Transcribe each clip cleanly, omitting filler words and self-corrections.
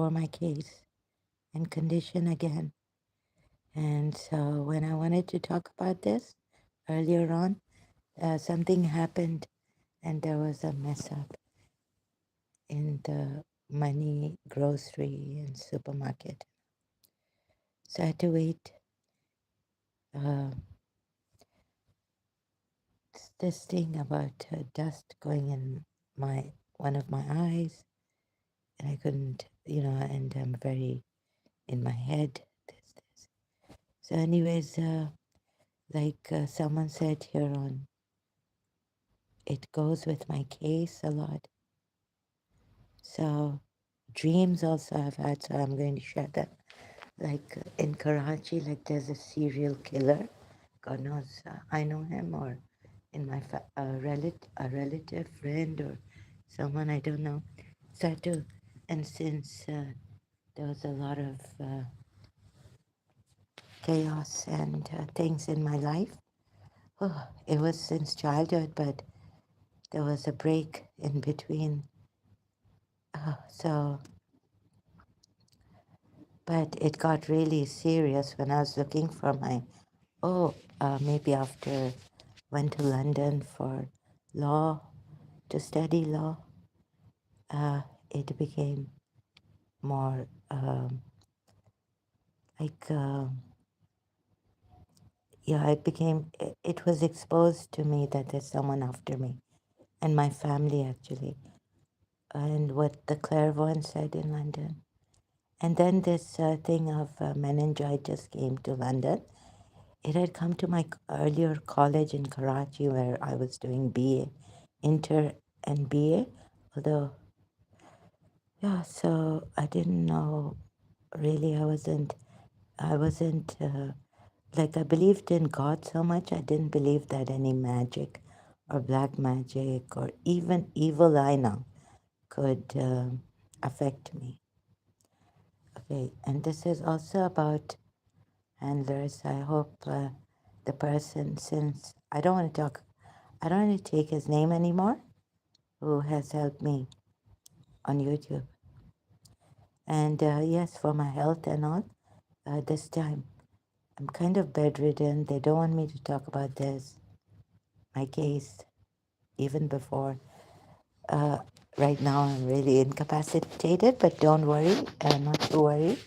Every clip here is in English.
for my case and condition again. And so when I wanted to talk about this earlier on, something happened and there was a mess up in the money, grocery, and supermarket. So I had to wait. Uh, this thing about dust going in my one of my eyes, and I couldn't, and I'm very in my head. This. So, anyways, someone said here on, it goes with my case a lot. So, dreams also I've had. So I'm going to share that. Like in Karachi, like there's a serial killer. God knows I know him, or in my a relative, friend, or someone I don't know. So I do, and since there was a lot of chaos and things in my life, oh, it was since childhood, but there was a break in between. So, but it got really serious when I was looking for my, maybe after went to London for law, to study law, it became more like, it was exposed to me that there's someone after me and my family actually, and what the clairvoyant said in London. And then this thing of meningitis came to London. It had come to my earlier college in Karachi where I was doing BA, inter and BA, although, yeah, so I didn't know really, I wasn't, like I believed in God so much, I didn't believe that any magic or black magic or even evil eye now could affect me. Okay, and this is also about handlers. I hope the person, since I don't want to take his name anymore, who has helped me on YouTube. And yes, for my health and all, this time I'm kind of bedridden. They don't want me to talk about this, my case, even before. Uh, right now I'm really incapacitated, but don't worry, not to worry.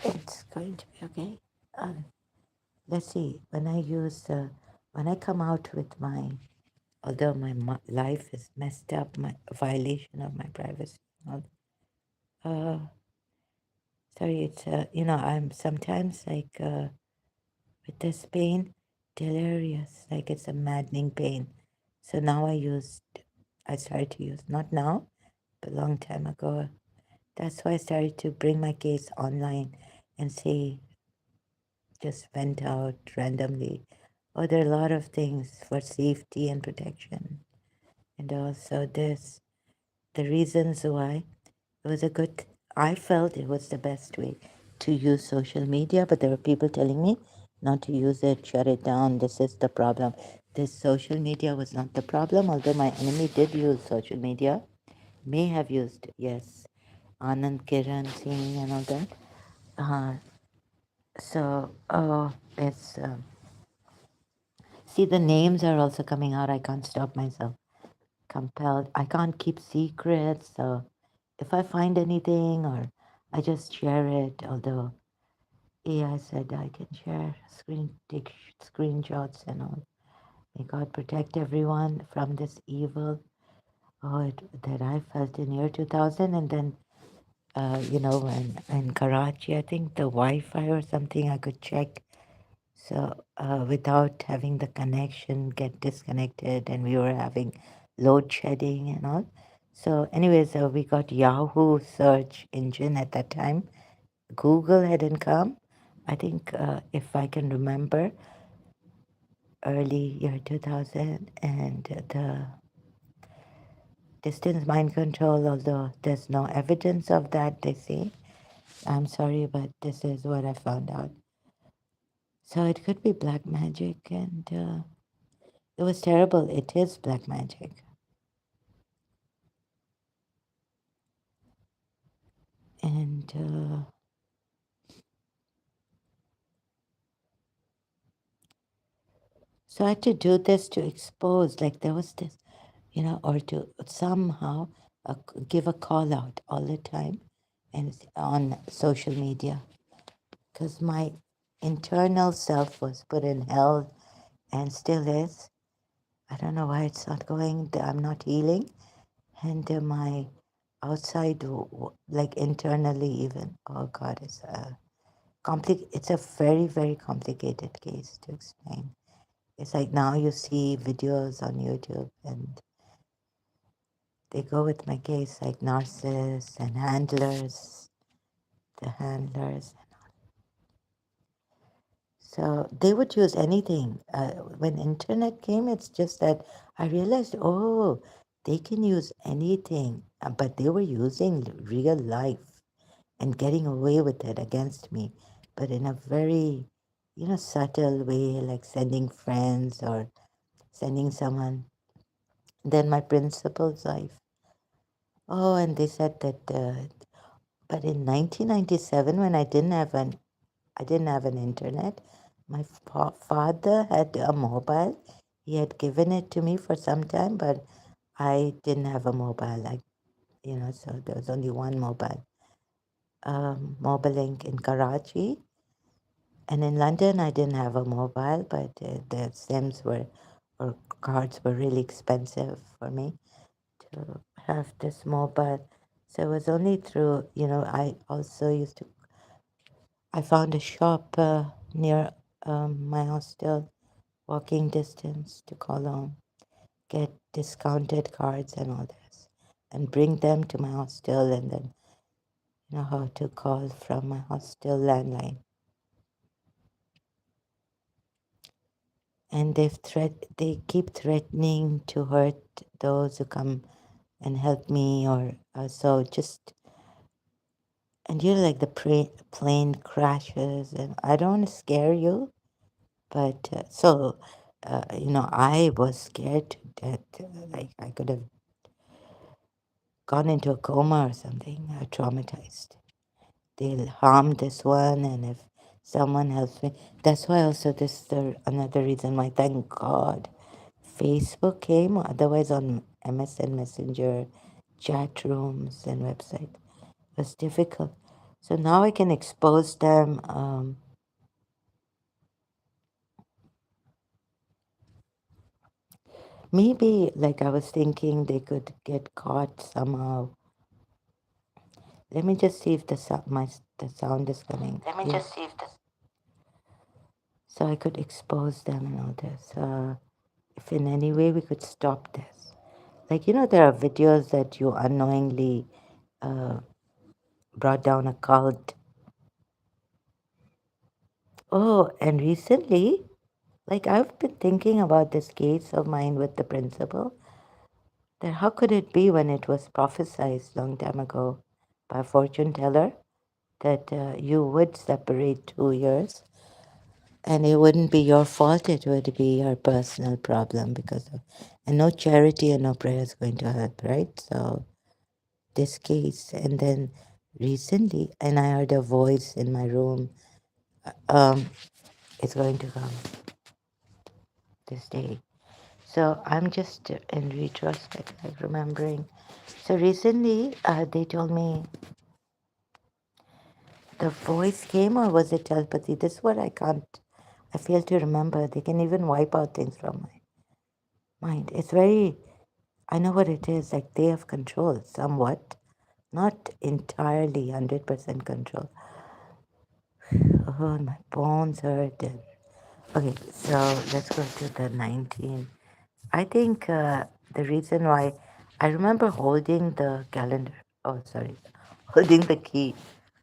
It's going to be okay. Uh, let's see, when I come out with my, although my life is messed up, my violation of my privacy, and all, sorry, it's, I'm sometimes like, with this pain, delirious, like it's a maddening pain. So now I started to use, not now, but a long time ago. That's why I started to bring my case online and say, just vent out randomly. Oh, there are a lot of things for safety and protection. And also the reasons why it was I felt it was the best way to use social media, but there were people telling me not to use it, shut it down, this is the problem. This social media was not the problem, although my enemy did use social media, may have used, yes, Anand Kiran Singh and all that. Uh, it's, see, the names are also coming out. I can't stop myself. Compelled. I can't keep secrets. So if I find anything or I just share it, although AI said I can share take screenshots and all. May God protect everyone from this evil that I felt in year 2000. And then, when in Karachi, I think the Wi-Fi or something I could check. So without having the connection get disconnected, and we were having load shedding and all. So anyways, we got Yahoo search engine at that time. Google hadn't come. I think if I can remember, early year 2000, and the distance mind control, although there's no evidence of that, they say. I'm sorry, but this is what I found out. So it could be black magic, and it was terrible. It is black magic. And And so I had to do this to expose, like there was this, or to somehow give a call out all the time and on social media, because my internal self was put in hell and still is. I don't know why it's not going. I'm not healing, and my outside, like internally, even. Oh God, it's a very very complicated case to explain. It's like now you see videos on YouTube and they go with my case like narcissists and handlers, the handlers. So they would use anything. When internet came, it's just that I realized, oh, they can use anything. But they were using real life and getting away with it against me, but in a very, subtle way, like sending friends or sending someone. Then my principal's wife. Oh, and they said that. But in 1997, when I didn't have an internet. My father had a mobile. He had given it to me for some time, but I didn't have a mobile. So there was only one mobile. Mobilink in Karachi, and in London I didn't have a mobile, but the SIMs or cards were really expensive for me to have this mobile. So it was only through, I also I found a shop near my hostel, walking distance to Cologne, get discounted cards and all this, and bring them to my hostel, and then know how to call from my hostel landline. And they keep threatening to hurt those who come and help me, or so just. And like the plane crashes, and I don't want to scare you, but I was scared to death. Like I could have gone into a coma or something, traumatized. They'll harm this one, and if someone helps me, that's why also this is another reason why, thank God, Facebook came. Otherwise, on MSN Messenger, chat rooms and website, it was difficult. So now I can expose them. Maybe, like I was thinking, they could get caught somehow. Let me just see if the sound is coming. Let me just see if the So I could expose them and all this. If in any way we could stop this. Like, there are videos that you unknowingly uh, brought down a cult. Oh, and recently, like I've been thinking about this case of mine with the principal, that how could it be when it was prophesied long time ago by a fortune teller that you would separate 2 years, and it wouldn't be your fault, it would be your personal problem and no charity and no prayer is going to help, right? So this case, and then recently, and I heard a voice in my room, um, it's going to come this day. So I'm just in retrospect, like remembering. So recently, they told me the voice came, or was it telepathy? This is what I fail to remember. They can even wipe out things from my mind. It's very, I know what it is, like they have control somewhat, not entirely 100% control. Oh, my bones hurt. Okay, so let's go to the 19. I think the reason why I remember holding the calendar, oh, sorry, holding the key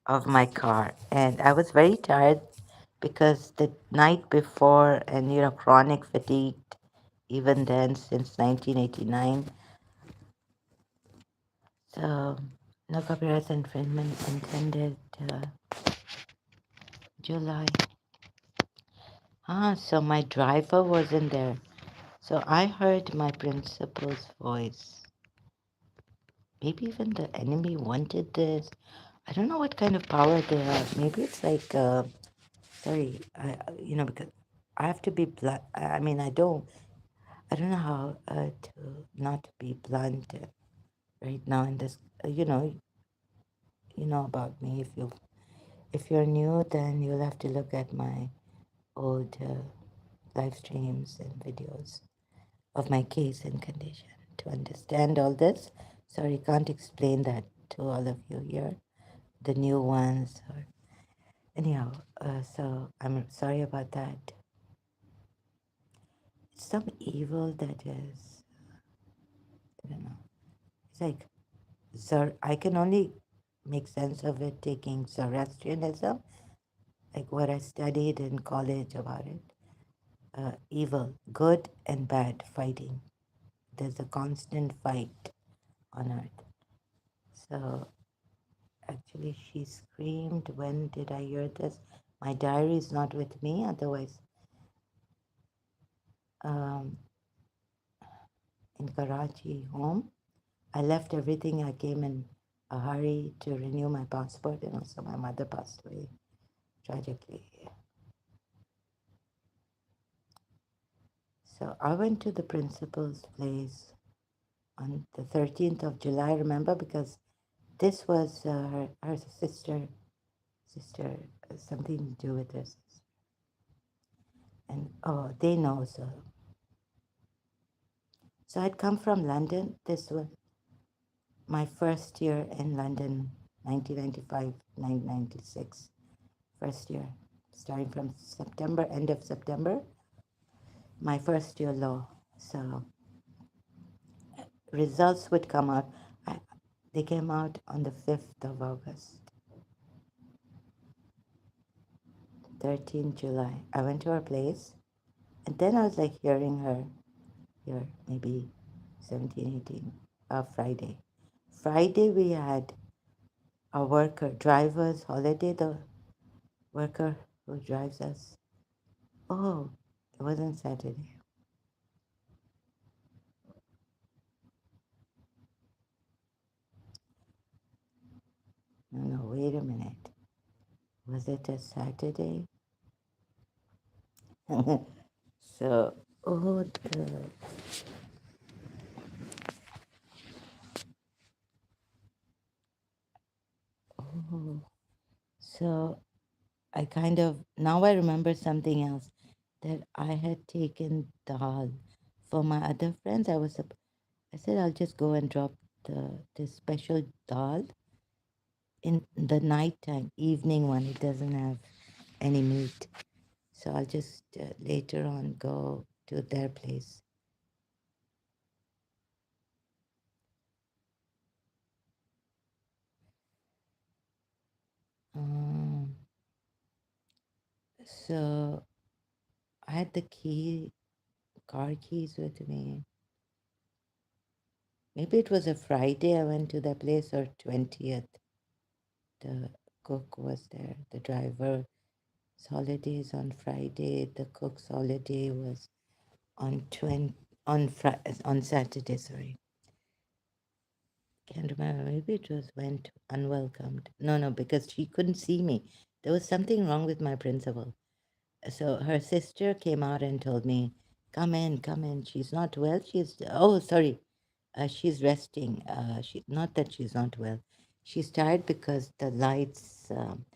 of my car, and I was very tired because the night before, and chronic fatigue, even then since 1989. So, no copyright infringement intended. July. So my driver wasn't there. So I heard my principal's voice. Maybe even the enemy wanted this. I don't know what kind of power they have. Maybe it's like, sorry, because I have to be blunt. I mean, I don't know how to not be blunt right now in this. You know about me. If you're new, then you'll have to look at my old live streams and videos of my case and condition to understand all this. Sorry, can't explain that to all of you here, the new ones. Or anyhow, so I'm sorry about that. It's some evil that is, I don't know. It's like I can only make sense of it taking Zoroastrianism, like what I studied in college about it. Evil, good and bad fighting. There's a constant fight on earth. So actually, she screamed. When did I hear this? My diary is not with me. Otherwise, um, in Karachi, home, I left everything. I came in a hurry to renew my passport, and also my mother passed away tragically. So I went to the principal's place on the 13th of July. Remember, because this was her sister, something to do with this. And oh, they know. So I'd come from London. This was my first year in London, 1995, 1996. First year, starting from September, end of September, my first year law. So results would come out. I, they came out on the 5th of August, 13th July. I went to her place, and then I was like hearing her here, maybe 17, 18, Friday. Friday we had a worker, driver's holiday, the worker who drives us. Oh, it wasn't Saturday. No, no, wait a minute. Was it a Saturday? So, oh, oh. So I kind of, now I remember something else that I had taken dal for my other friends. I said I'll just go and drop this special dal in the nighttime, evening one. It doesn't have any meat. So I'll just later on go to their place. Um, so I had the car keys with me. Maybe it was a Friday I went to their place, or 20th. The cook was there. The driver's holiday is on Friday. The cook's holiday was on on Saturday. Sorry, can't remember. Maybe it was went unwelcomed. No, no, because she couldn't see me. There was something wrong with my principal. So her sister came out and told me, "Come in, come in. She's not well. Sorry, she's resting. Not that she's not well. She's tired because the lights, the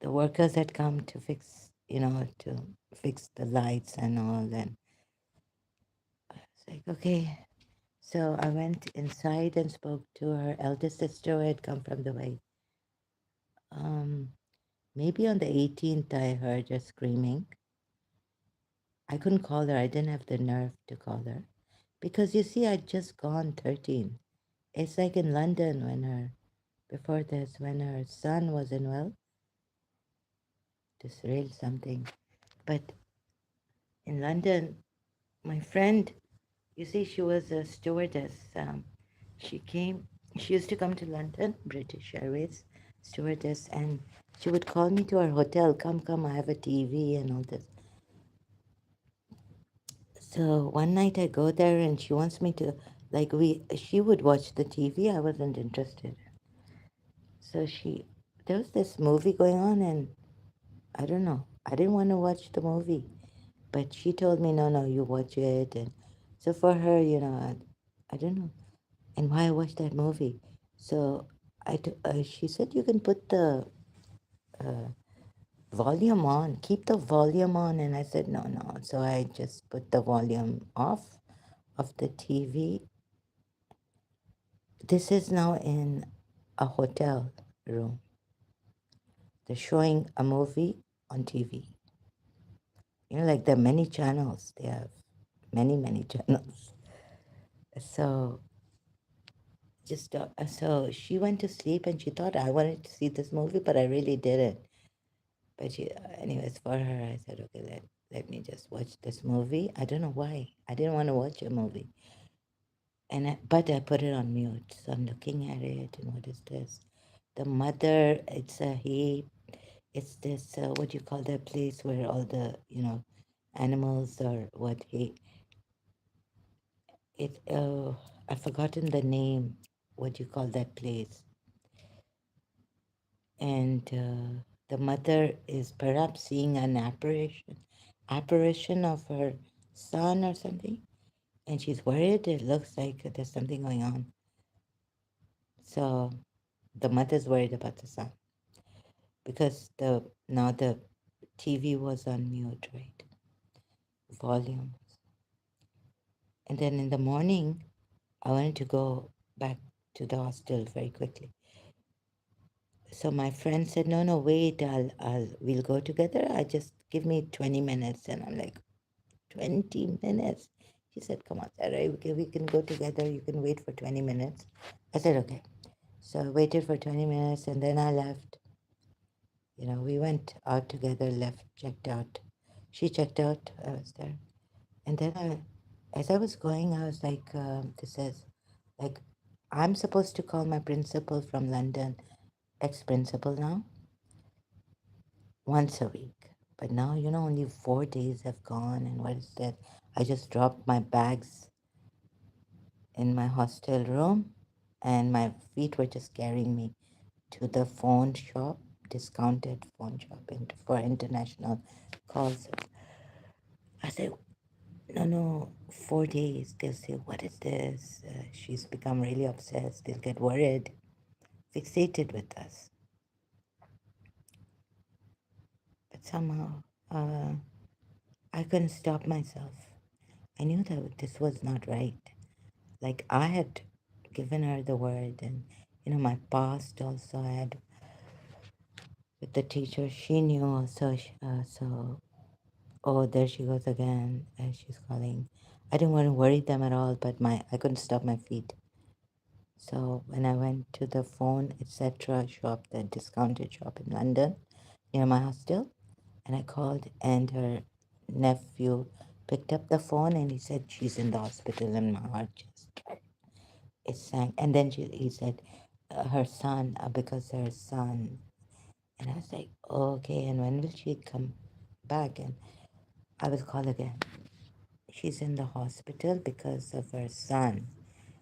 workers had come to fix the lights and all. And I was like, okay." So I went inside and spoke to her eldest sister who had come from the way. Um, Maybe on the 18th, I heard her screaming. I couldn't call her. I didn't have the nerve to call her. Because you see, I'd just gone 13. It's like in London before this, when her son wasn't well, this railed something. But in London, my friend, you see, she was a stewardess. She came, she used to come to London, British Airways stewardess, and she would call me to her hotel, come, come, I have a TV and all this. So one night I go there and she wants me to, she would watch the TV. I wasn't interested. So there was this movie going on, and I don't know. I didn't want to watch the movie, but she told me, no, no, you watch it. And so for her, I don't know. And why I watched that movie. So she said you can put the uh, volume on, keep the volume on. And I said, no, no. So I just put the volume off of the TV. This is now in a hotel room. They're showing a movie on TV. Like there are many channels. They have many, many channels. So so she went to sleep and she thought I wanted to see this movie, but I really didn't. But anyways, for her, I said, okay, let me just watch this movie. I don't know why. I didn't want to watch a movie. But I put it on mute. So I'm looking at it, and what is this? The mother, it's this, what do you call that place where all the, animals or what I've forgotten the name. What do you call that place? And the mother is perhaps seeing an apparition of her son or something, and she's worried. It looks like there's something going on. So the mother's worried about the son because the TV was on mute, right? Volume. And then in the morning, I wanted to go back to the hostel very quickly. So my friend said, "No, no, wait. We'll go together. I just give me 20 minutes." And I'm like, 20 minutes? She said, "Come on, Sarah, we can go together. You can wait for 20 minutes." I said, "Okay." So I waited for 20 minutes and then I left. We went out together, left, checked out. She checked out. I was there. And then as I was going, I was like, this says, like, I'm supposed to call my principal from London, ex-principal now, once a week. But now, only 4 days have gone. And what is that? I just dropped my bags in my hostel room, and my feet were just carrying me to the phone shop, discounted phone shop for international calls. I said, no, no, 4 days. They'll say, what is this? She's become really obsessed. They'll get worried, fixated with us. But somehow, I couldn't stop myself. I knew that this was not right. Like I had given her the word, and my past also I had with the teacher. She knew also. Oh, there she goes again. She's calling. I didn't want to worry them at all, but I couldn't stop my feet. So when I went to the phone, etc. shop, the discounted shop in London, near my hostel, and I called, and her nephew picked up the phone, and he said she's in the hospital, and my heart just it sank. And then he said her son, because her son, and I was like, oh, okay. And when will she come back? And I will call again. She's in the hospital because of her son.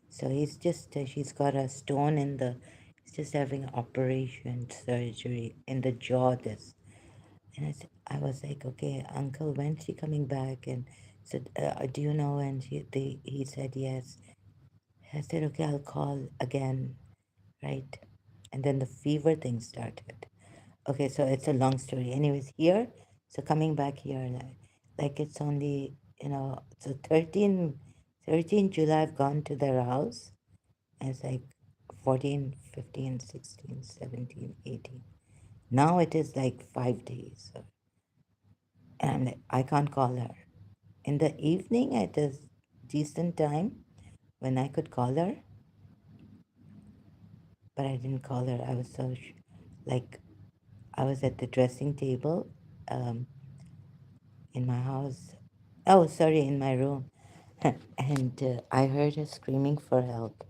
So she's got a stone he's just having an operation, surgery in the jaw. And I was like, okay, uncle, when's she coming back? And said, do you know? And he said, yes. I said, okay, I'll call again, right? And then the fever thing started. Okay, so it's a long story. Anyways, so coming back here, like it's only, so 13 July, I've gone to their house. And it's like 14, 15, 16, 17, 18. Now it is like 5 days. And I'm like, I can't call her. In the evening at a decent time when I could call her, but I didn't call her. I was so, like, I was at the dressing table um, in my house. Oh, sorry, in my room. And I heard her screaming for help.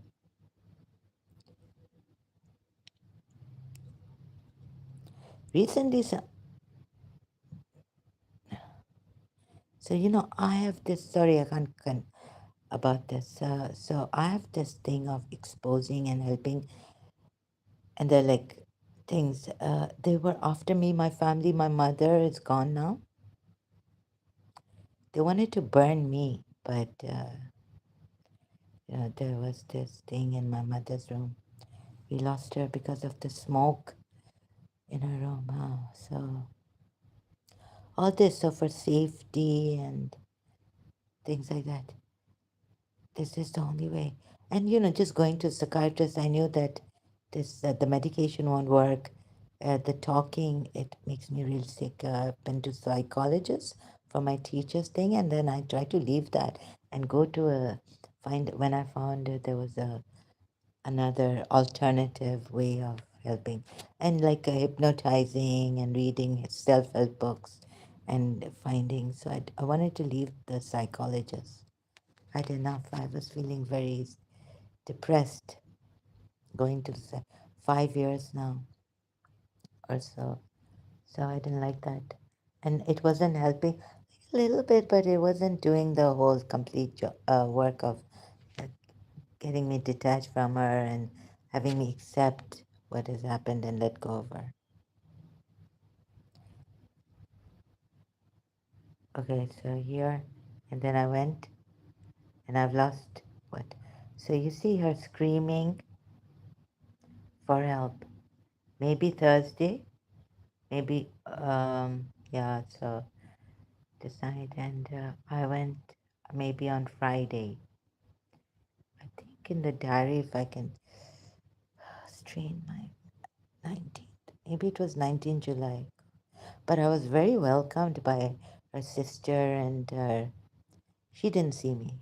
Recently, I have this, sorry, I can't about this. So I have this thing of exposing and helping, and they're like, things. They were after me, my family. My mother is gone now. They wanted to burn me, but there was this thing in my mother's room. We lost her because of the smoke in her room. So all this, so for safety and things like that, this is the only way. And just going to a psychiatrist, I knew that this the medication won't work. The talking, it makes me real sick. I've been to psychologists for my teacher's thing, and then I tried to leave that and go to a find when I found there was another alternative way of helping, and like hypnotizing and reading self-help books and finding. So I wanted to leave the psychologist. I had enough. I was feeling very depressed going to 5 years now or so. So I didn't like that. And it wasn't helping a little bit, but it wasn't doing the whole complete work of uh, getting me detached from her and having me accept what has happened and let go of her. Okay, so here, and then I went and I've lost what? So you see her screaming for help. Maybe Thursday, maybe, yeah, so decide. And I went maybe on Friday. I think in the diary, if I can strain my 19th, maybe it was 19 July. But I was very welcomed by her sister, and she didn't see me.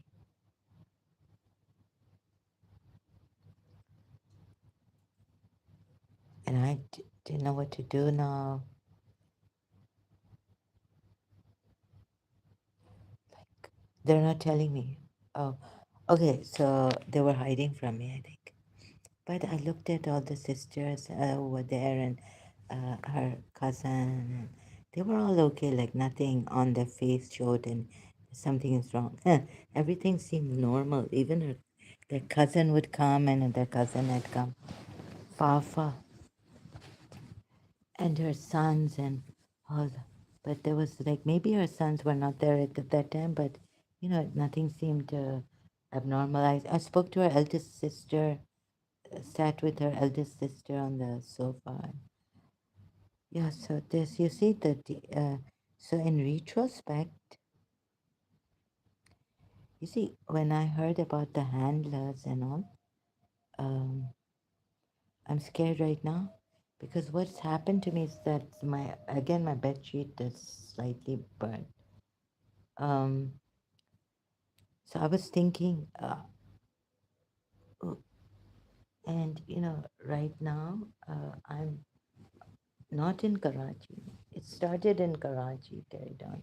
And I didn't know what to do now. Like, they're not telling me. Oh, okay, so they were hiding from me, I think. But I looked at all the sisters who were there and her cousin, and they were all okay, like nothing on their face showed and something is wrong. Everything seemed normal. Even their cousin would come and their cousin had come, Fafa, and her sons and all. But there was like maybe her sons were not there at that time, but nothing seemed abnormal. I spoke to her eldest sister, sat with her eldest sister on the sofa. Yeah, so this, you see that, so in retrospect, you see, when I heard about the handlers and all, um, I'm scared right now because what's happened to me is that again, my bed sheet is slightly burnt. Um, so I was thinking, oh, and right now, I'm not in Karachi. It started in Karachi, tear down.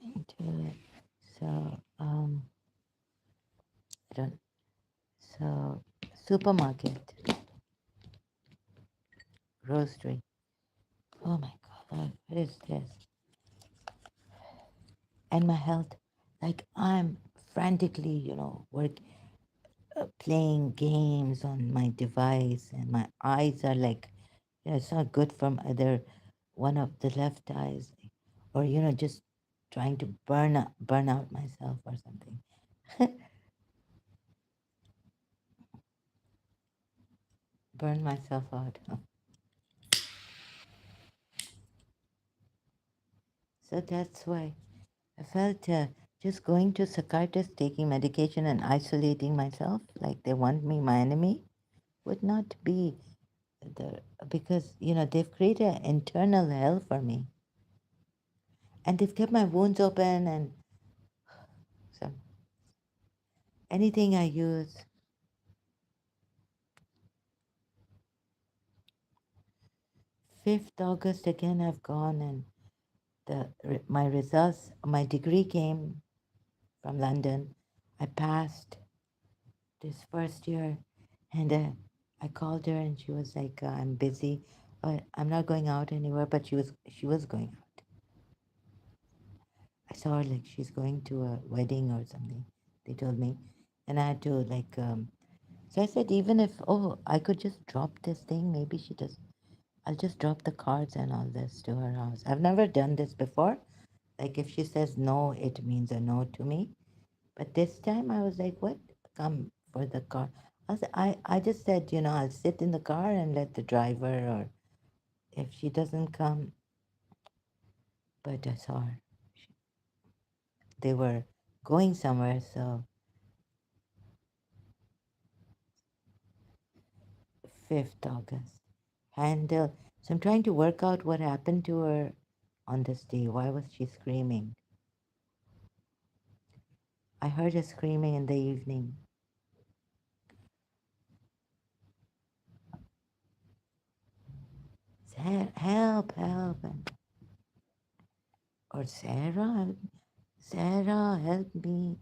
And, so, I don't, so supermarket, grocery. Oh my God, what is this? And my health, like I'm frantically, playing games on my device, and my eyes are like, it's not good from either one of the left eyes, or just trying to burn out myself or something. Burn myself out. So that's why I felt just going to psychiatrist, taking medication, and isolating myself like they want me my enemy would not be the because they've created an internal hell for me, and they've kept my wounds open, and so anything I use. 5th August again, I've gone, and my results, my degree came from London. I passed this first year, and I called her, and she was like, "I'm busy, I'm not going out anywhere." But she was going out. I saw her like she's going to a wedding or something. They told me, and I had to like So I said, even if, oh, I could just drop this thing, maybe she does. I'll just drop the cards and all this to her house. I've never done this before. Like if she says no, it means a no to me. But this time I was like, what? Come for the car. I just said, I'll sit in the car and let the driver, or if she doesn't come, but I saw her. They were going somewhere, so 5th August. Handle. So I'm trying to work out what happened to her on this day. Why was she screaming? I heard her screaming in the evening. Help, help. Or Sarah, Sarah, help me.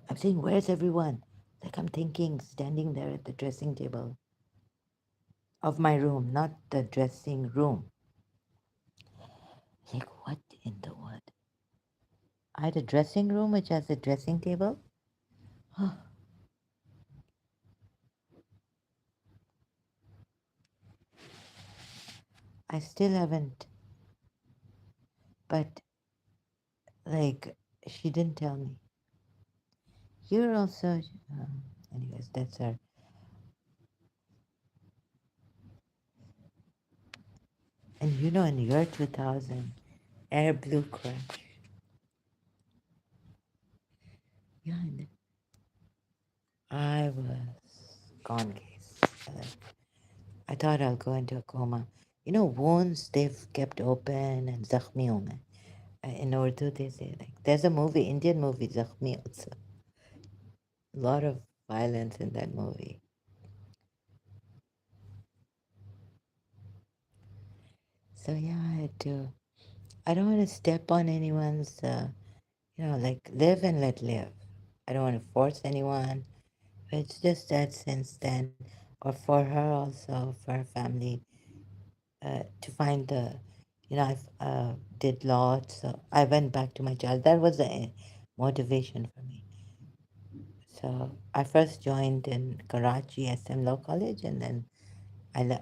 I'm saying, where's everyone? Like I'm thinking, standing there at the dressing table of my room, not the dressing room. Like, what in the world? I had a dressing room which has a dressing table. I still haven't, but like, she didn't tell me. You're also, anyways, that's her. And in the year 2000, Air Blue Crash. Yeah, and I was gone, case. I thought I'll go into a coma. Wounds they've kept open and zakhmi ho main. In Urdu, they say like there's a movie, Indian movie, Zakhmi also. A lot of violence in that movie. So yeah, I had to. I don't want to step on anyone's. Like live and let live. I don't want to force anyone. It's just that since then, or for her also, for her family, to find I've did lots. So I went back to my child. That was the motivation for me. So I first joined in Karachi SM Law College, and then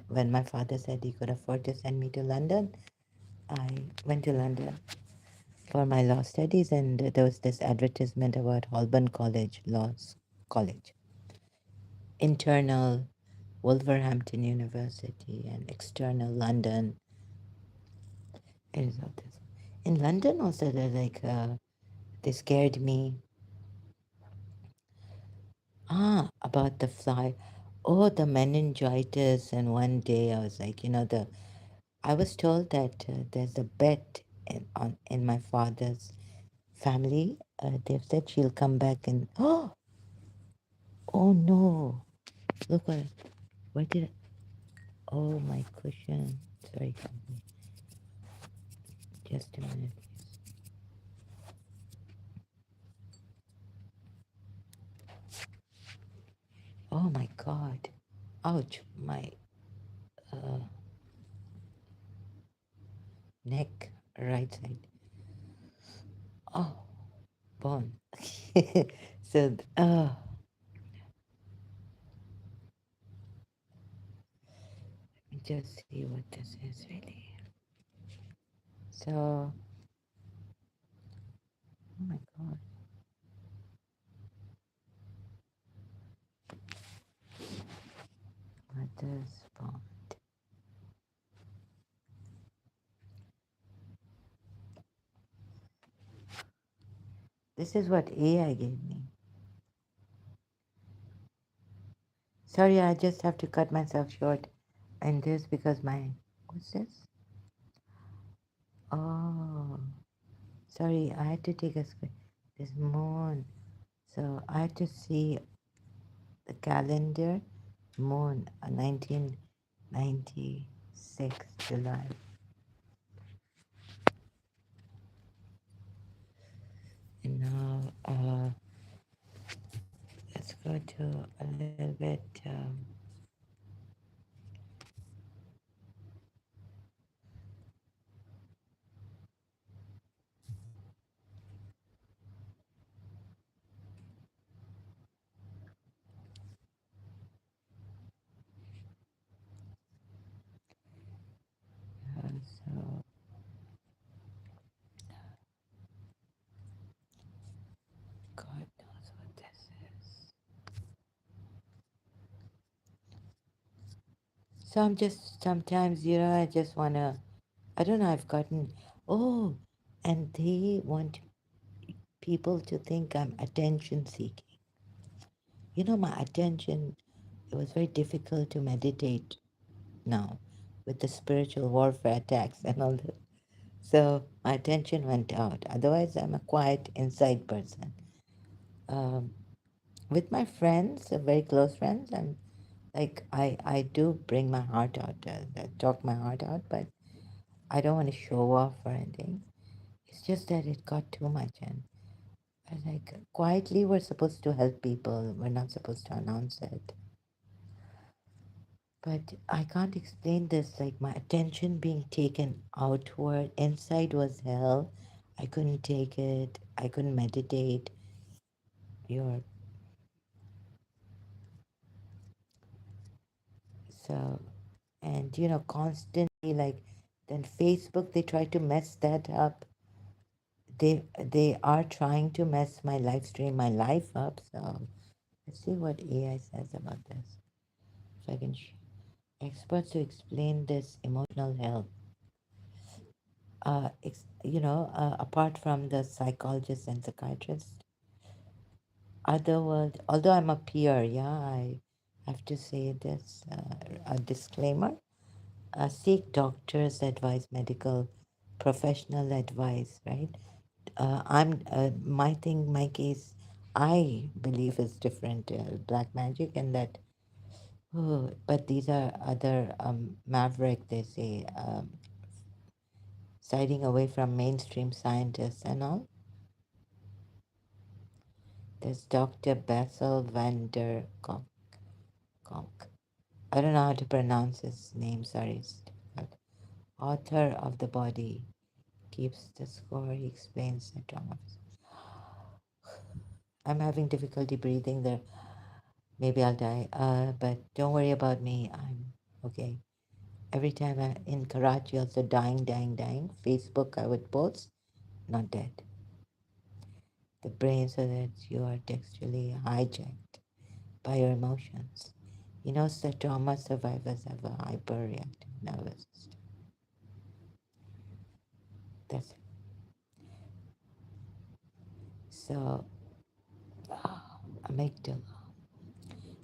when my father said he could afford to send me to London, I went to London for my law studies, and there was this advertisement about Holborn College, College, internal Wolverhampton University, and external London. It is all this. In London also, they scared me. About the fly. Oh, the meningitis. And one day I was like, I was told that there's a bet in my father's family. They've said she'll come back and oh no! Look where did oh my cushion. Sorry, company. Just a minute. Oh my God! Ouch! My uh, neck, right side. Oh, bone. So let me just see what this is really. So, oh my God, mother's bone. This is what AI gave me. Sorry, I just have to cut myself short. And this because what's this? Oh, sorry, I had to take a screen. This moon. So I had to see the calendar. Moon, 1996 July. And now let's go to a little bit. So I'm just sometimes, I just wanna. I don't know. I've gotten. Oh, and they want people to think I'm attention seeking. My attention. It was very difficult to meditate now with the spiritual warfare attacks and all that. So my attention went out. Otherwise, I'm a quiet inside person. Um, with my friends, very close friends, I do bring my heart out, talk my heart out, but I don't want to show off or anything. It's just that it got too much, and I was like, quietly, we're supposed to help people. We're not supposed to announce it. But I can't explain this. Like my attention being taken outward, inside was hell. I couldn't take it. I couldn't meditate. You're so, and constantly like, then Facebook, they try to mess that up. They are trying to mess my live stream, my life up. So let's see what AI says about this. If I can, experts to explain this emotional health. Apart from the psychologists and psychiatrists, other world. Although I'm a peer, yeah, I have to say this a disclaimer. Seek doctors' advice, medical professional advice, right? I'm my thing, my case. I believe is different, black magic, and that. Oh, but these are other maverick. They say siding away from mainstream scientists and all. There's Dr. Basil van der Kolk. I don't know how to pronounce his name, sorry. It's difficult. Author of The Body keeps the score. He explains the trauma. I'm having difficulty breathing there. Maybe I'll die. But don't worry about me. I'm okay. Every time I'm in Karachi, also dying, dying, dying. Facebook, I would post, not dead. The brain, so that you are textually hijacked by your emotions. The trauma survivors have a hyperreactive nervous system. That's it. So, amygdala.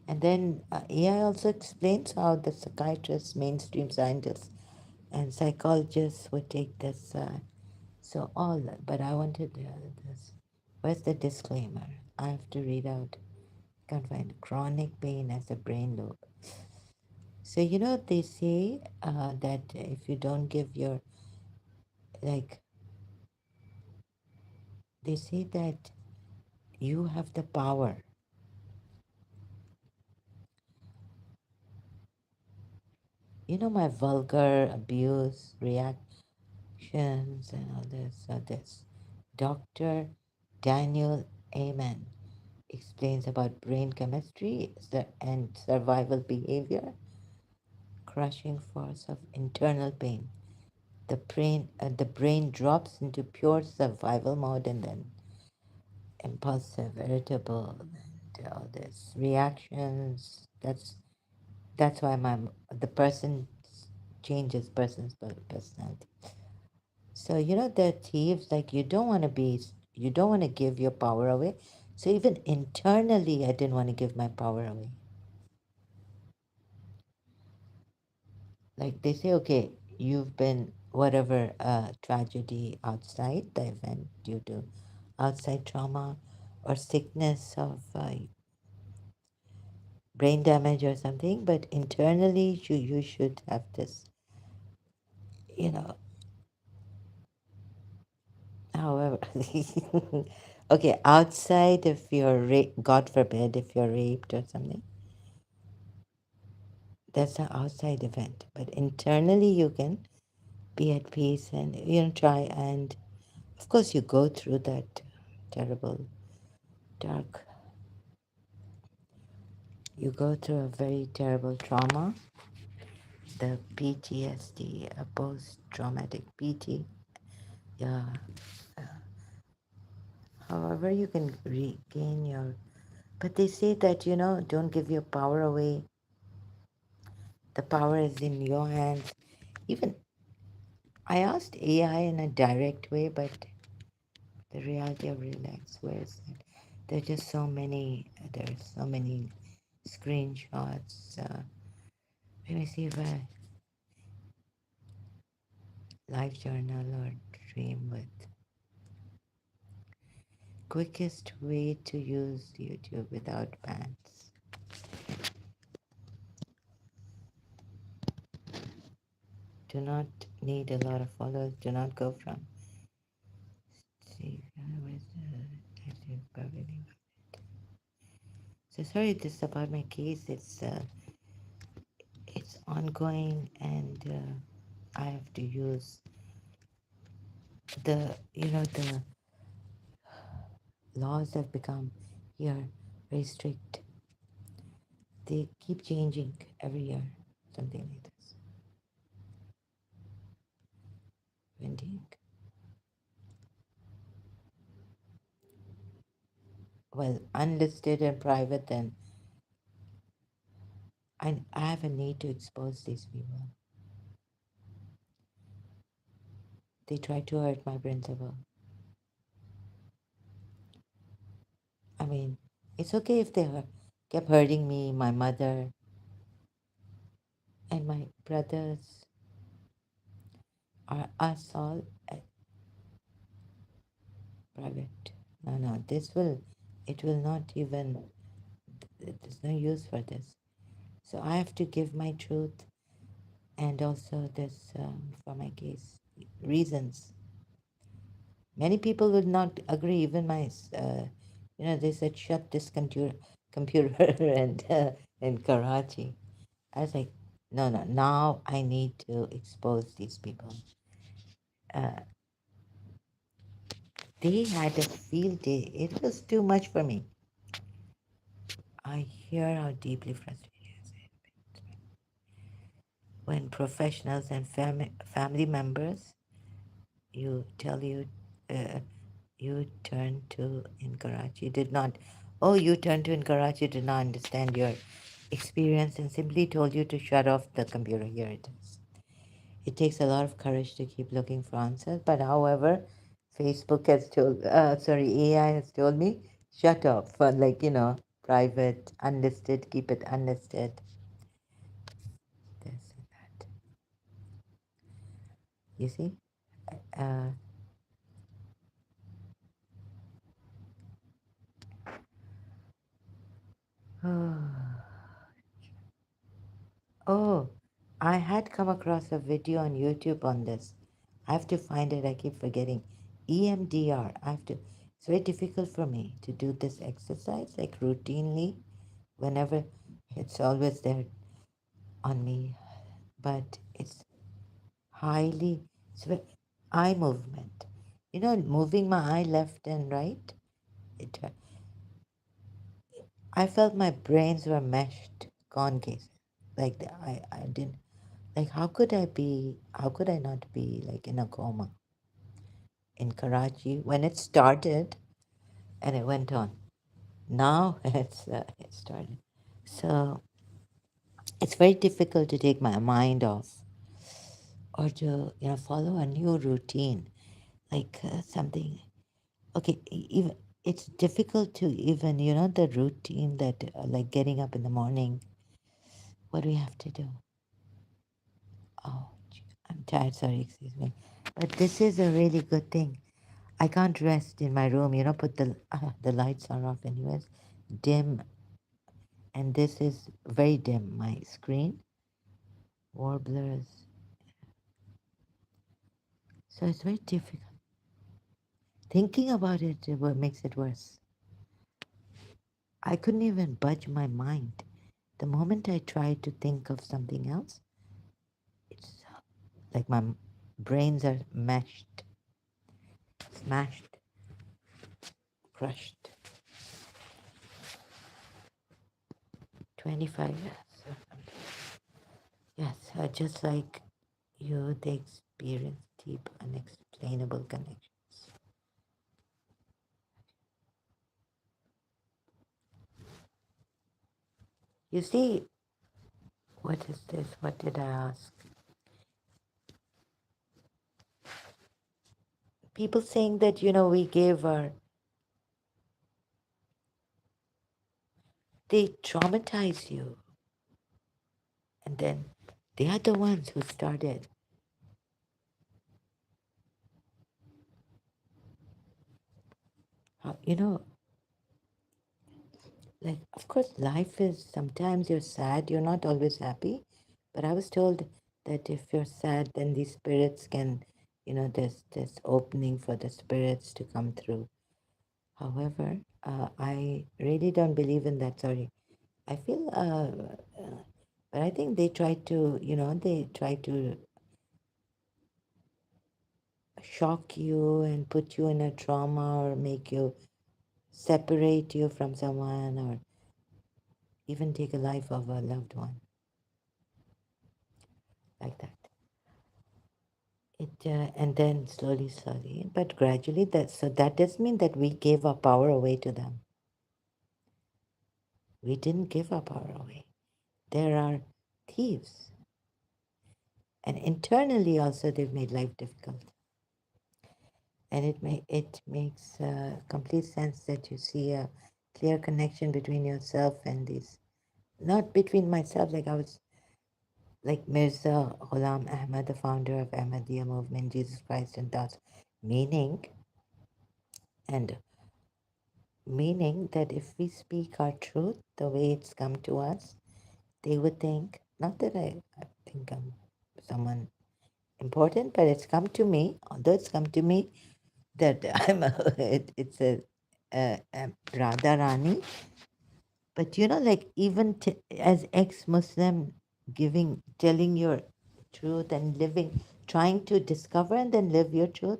And then AI also explains how the psychiatrists, mainstream scientists, and psychologists would take this. So all, but I wanted this. Where's the disclaimer? I have to read out. Can't find chronic pain as a brain lobe. So they say that if you don't give your like, they say that you have the power. My vulgar abuse reactions and all this. So this Dr. Daniel Amen explains about brain chemistry and survival behavior, crushing force of internal pain. The brain drops into pure survival mode, and then impulsive, irritable, and all this reactions. That's why the person changes person's personality. So the thieves, like, you don't want to give your power away. So even internally, I didn't want to give my power away. Like they say, okay, you've been whatever tragedy outside the event due to outside trauma or sickness of brain damage or something, but internally you should have this, you know. However, okay, outside if you're God forbid if you're raped or something, that's an outside event. But internally you can be at peace and try, and of course you go through that terrible dark. You go through a very terrible trauma, the PTSD, a post-traumatic PT. Yeah. However, you can regain your. But they say that don't give your power away The power is in your hands. Even I asked AI in a direct way, but the reality of relax, where is that? There are just so many. There's so many screenshots. Let me see if I live journal or dream with. Quickest way to use YouTube without bans. Do not need a lot of followers. Do not go from. See, so sorry, this is about my case. It's ongoing, and I have to use the laws have become here very strict. They keep changing every year, something like this. Vending. Well, unlisted and private, then I have a need to expose these people. They try to hurt my principal. I mean, it's okay if they kept hurting me, my mother, and my brothers, or us all at private. No, no, it will not even, there's no use for this. So I have to give my truth, and also this, for my case, reasons. Many people would not agree, even they said, shut this computer and in Karachi. I was like, no, no, now I need to expose these people. Uh, they had a field day. It was too much for me. I hear how deeply frustrated it is when professionals and family members you tell uh, you turn to in Karachi did not. Oh, you turned to in Karachi did not understand your experience and simply told you to shut off the computer. Here it is. It takes a lot of courage to keep looking for answers, but however, AI has told me, shut off for private, unlisted, keep it unlisted. This and that. You see? Uh, oh, I had come across a video on YouTube on this. I have to find it. I keep forgetting. EMDR. It's very difficult for me to do this exercise like routinely whenever it's always there on me, but it's highly, eye movement. Moving my eye left and right. It, I felt my brains were meshed, concave. Like I didn't, like how could I not be like in a coma in Karachi when it started and it went on. Now it started. So it's very difficult to take my mind off or to follow a new routine like something. Okay, even it's difficult to even the routine that like getting up in the morning. What do we have to do? Oh, I'm tired. Sorry, excuse me. But this is a really good thing. I can't rest in my room. Put the lights are off anyways, dim, and this is very dim. My screen, warblers. So it's very difficult. Thinking about it, what makes it worse. I couldn't even budge my mind. The moment I tried to think of something else, it's like my brains are smashed, crushed. 25 years. Yes, just like you, they experience deep, unexplainable connections. You see, What is this? What did I ask? People saying that, we gave our, they traumatize you. And then they are the ones who started. How, like, of course, life is sometimes you're sad, you're not always happy. But I was told that if you're sad, then these spirits can, there's this opening for the spirits to come through. However, I really don't believe in that. Sorry. I feel, but I think they try to, they try to shock you and put you in a trauma or make you separate you from someone or even take a life of a loved one like that. And then slowly, but gradually, that doesn't mean that we gave our power away to them. We didn't give our power away. There are thieves, and internally also they've made life difficult. And it makes complete sense that you see a clear connection between yourself and these, not between myself, like I was like Mirza Ghulam Ahmad, the founder of Ahmadiyya movement, Jesus Christ and thus, meaning and meaning that if we speak our truth the way it's come to us, they would think, not that I think I'm someone important, but it's come to me, although it's come to me that it's a Radha Rani. But like even as ex-Muslim, telling your truth and living, trying to discover and then live your truth.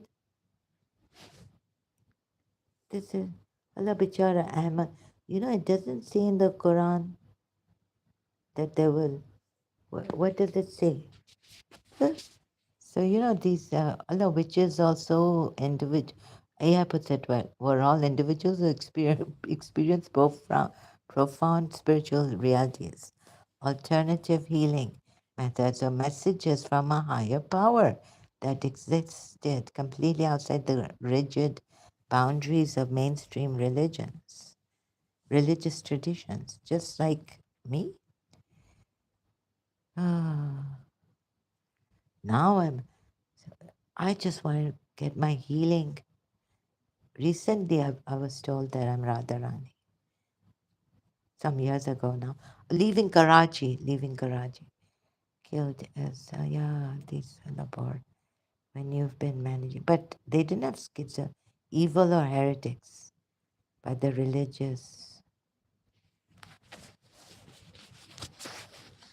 This is Allah Bichara Ahmad. It doesn't say in the Quran that they will. What does it say? Huh? So these Allah witches also individual. Aya puts it well. We're all individuals who experience both profound spiritual realities, alternative healing methods, or messages from a higher power that existed completely outside the rigid boundaries of mainstream religious traditions, just like me. Ah, now I just want to get my healing. Recently, I was told that I'm Radharani. Some years ago now. Leaving Karachi. Killed as, yeah, these Labor. When you've been managing. But they didn't have schizo, evil or heretics, but the religious.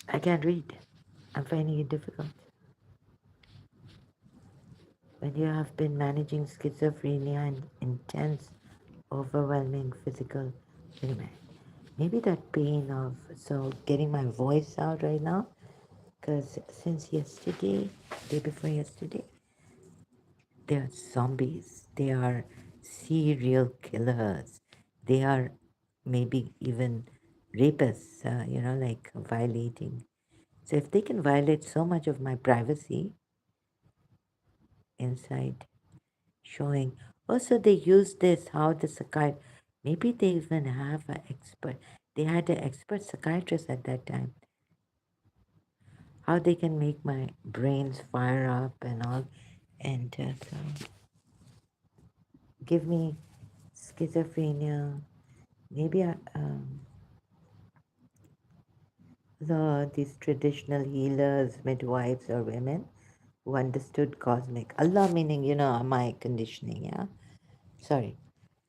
I can't read. I'm finding it difficult. When you have been managing schizophrenia and intense, overwhelming physical, wait a minute. Maybe that pain of, so getting my voice out right now, because since yesterday, day before yesterday, they are zombies. They are serial killers. They are maybe even rapists, like violating. So if they can violate so much of my privacy inside, showing. Also, they use this, how the psychiatrist, maybe they even have an expert. They had an expert psychiatrist at that time. How they can make my brains fire up and all, and so give me schizophrenia. Maybe these traditional healers, midwives, or women who understood cosmic Allah, meaning my conditioning. Yeah, sorry.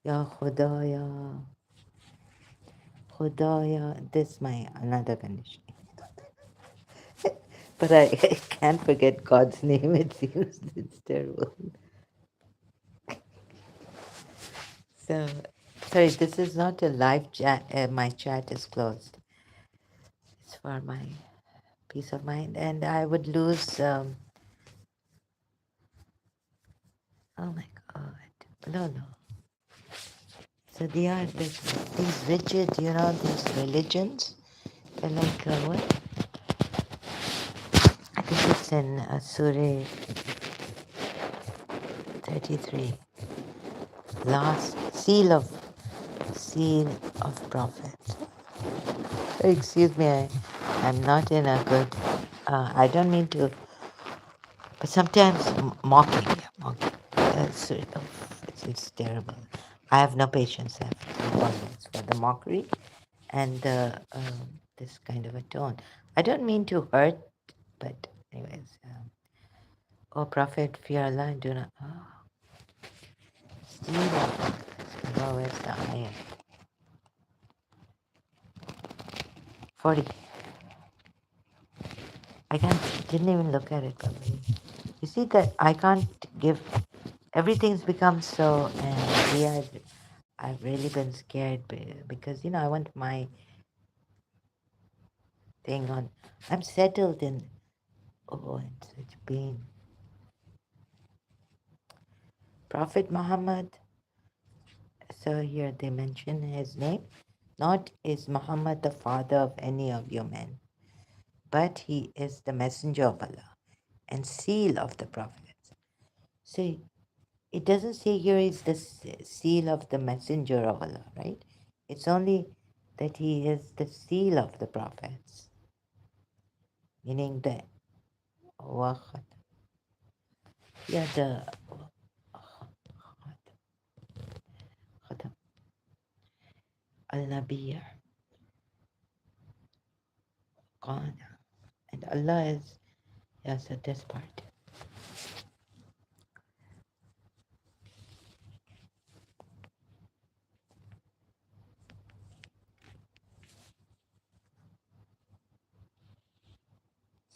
Ya Khudaya, Khudaya. This my another conditioning. But I can't forget God's name. It seems it's terrible. So, sorry, this is not a live chat. My chat is closed. It's for my peace of mind. And I would lose, oh my God. No, no. So they are these rigid, these religions. They're like, what? It's in Surah 33. Last seal of prophets. Excuse me, I'm not in a good. I don't mean to, but sometimes mocking, yeah, mocking. It's terrible. I have no patience for the mockery and the this kind of a tone. I don't mean to hurt, but anyways, oh Prophet, fear Allah and do not. Oh, Steve, oh, where's the ayah? 40. I didn't even look at it properly. You see that I can't give. Everything's become so, and yeah, I've really been scared because I want my thing on. I'm settled in. Oh, in such pain. Prophet Muhammad. So here they mention his name. Not is Muhammad the father of any of your men, but he is the messenger of Allah and seal of the prophets. So it doesn't say here is the seal of the messenger of Allah, right? It's only that he is the seal of the prophets, meaning the Waqat. Yeah, the Khatam al-Nabiyya Qana. And Allah is, yes, at this part.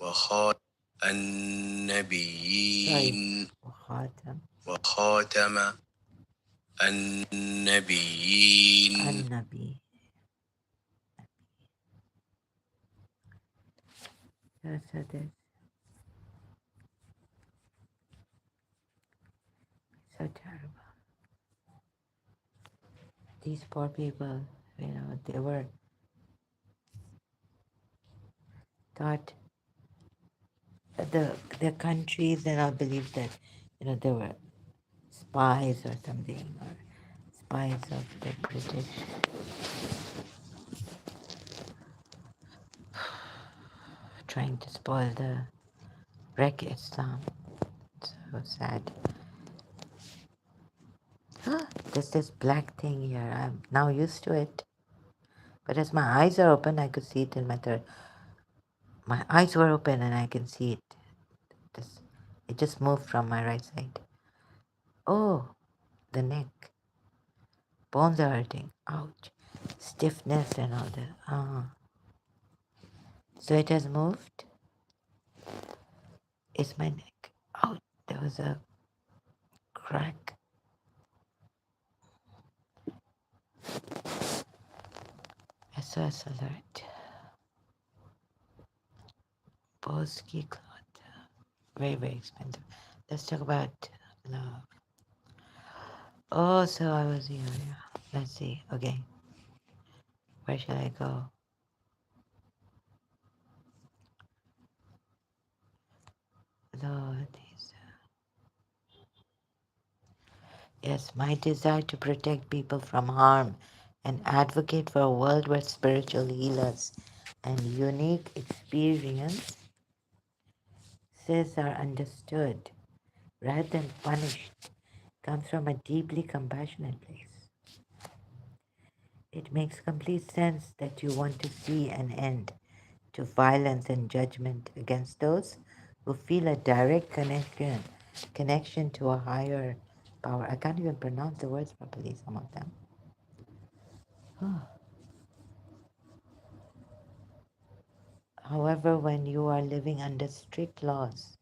وخاتم Sorry. النبيين Khatam وخاتم النبيين. al-Nabi. Yes, it is. So terrible. These poor people, they were taught the countries, and I believe that, they were spies or something, or spies of the British, trying to spoil wreck Islam. So sad. There's this black thing here. I'm now used to it. But as my eyes are open, I could see it in my third. My eyes were open and I can see it. This, it just moved from my right side. Oh, the neck. Bones are hurting. Ouch. Stiffness and all that. So it has moved. It's my neck. Ouch. There was a crack. SOS alert. Boski cloth. Very, very expensive. Let's talk about love. Oh, so I was here. Yeah. Let's see. Okay. Where should I go? Lord, yes, my desire to protect people from harm and advocate for a world where spiritual healers and unique experiences are understood rather than punished comes from a deeply compassionate place. It makes complete sense that you want to see an end to violence and judgment against those who feel a direct connection to a higher power. I can't even pronounce the words properly, some of them. However, when you are living under strict laws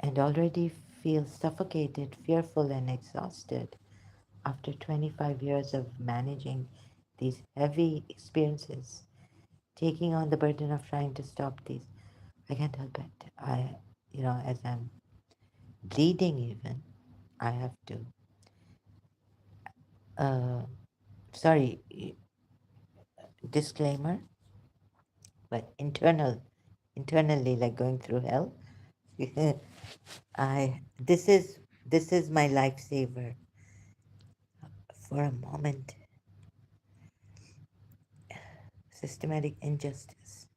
and already feel suffocated, fearful, and exhausted after 25 years of managing these heavy experiences, taking on the burden of trying to stop these, I can't help it. As I'm bleeding, even, I have to. Uh, sorry, disclaimer, but internal internally, like going through hell. I this is my lifesaver. For a moment, systematic injustice.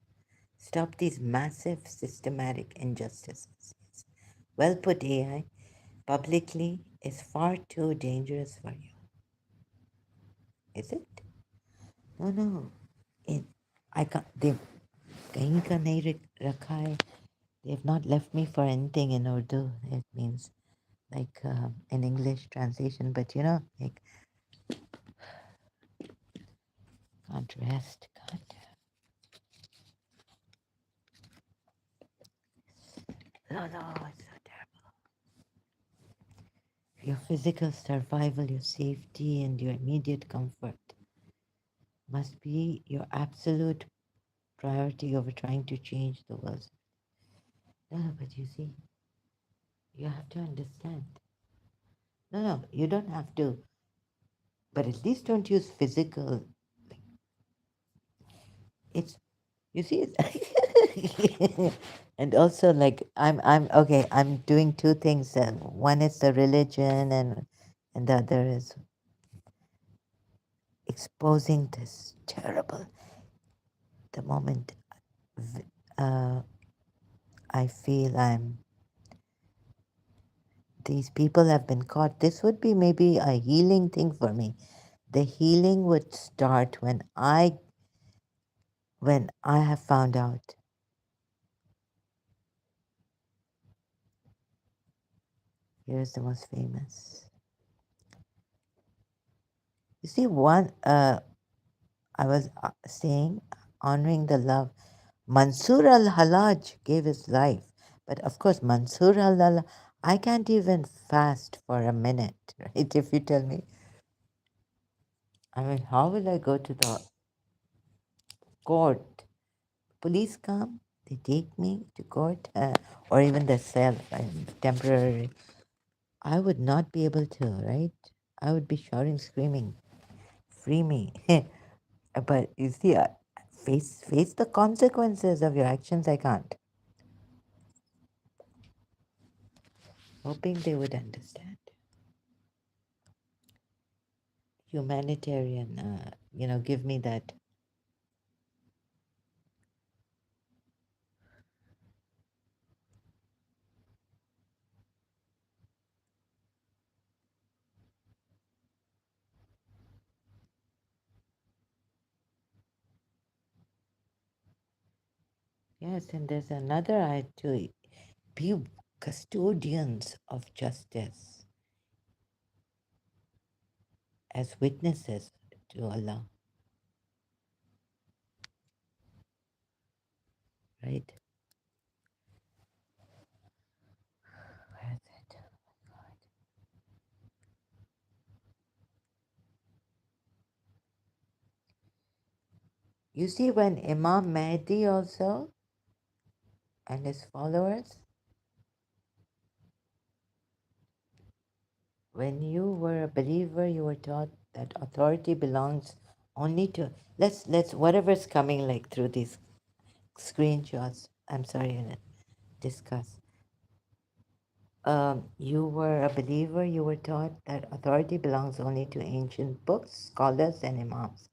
Stop these massive systematic injustices. Well put, AI. Publicly is far too dangerous for you. Is it? No, no. It, I can't. They कहीं का नहीं रखा है. They've not left me for anything in Urdu. It means like an English translation, but you know, like can't rest, can't. No, no, it's so terrible. Your physical survival, your safety, and your immediate comfort must be your absolute priority over trying to change the world. No, no, but you see, you have to understand. No, no, you don't have to, but at least don't use physical. It's you see, it's and also like I'm okay. I'm doing two things. One is the religion, and the other is exposing this terrible. The moment v- uh, I feel these people have been caught, this would be maybe a healing thing for me. The healing would start when I have found out. Here's the most famous. You see, one I was saying, honoring the love. Mansur al-Halaj gave his life, but of course, Mansur al-Halaj, I can't even fast for a minute, right? If you tell me, I mean, how will I go to the court? Police come, they take me to court, or even the cell, temporary. I would not be able to, right? I would be shouting, screaming, "Free me!" But you see, face the consequences of your actions. I can't. Hoping they would understand. Humanitarian, give me that. Yes, and there's another I to be custodians of justice as witnesses to Allah, right? Where is it? You see, when Imam Mahdi also and his followers, when you were a believer, you were taught that authority belongs only to let's whatever's coming like through these screenshots. I'm sorry, discuss. You were a believer, you were taught that authority belongs only to ancient books, scholars, and imams.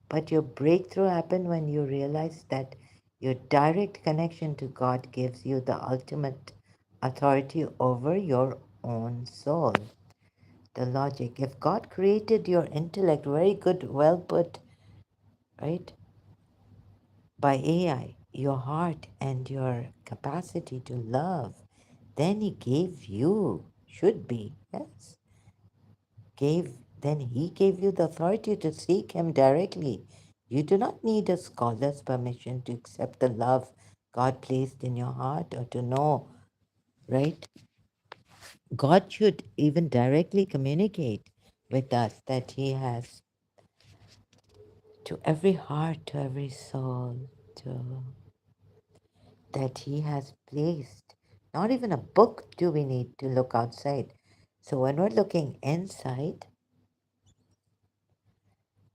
But your breakthrough happened when you realized that your direct connection to God gives you the ultimate authority over your own soul. The logic. If God created your intellect, very good, well put, right, by AI, your heart and your capacity to love, then He gave you, should be, yes, gave, then He gave you the authority to seek Him directly. You do not need a scholar's permission to accept the love God placed in your heart or to know, right? God should even directly communicate with us that He has to every heart, to every soul, to that He has placed. Not even a book do we need to look outside. So when we're looking inside,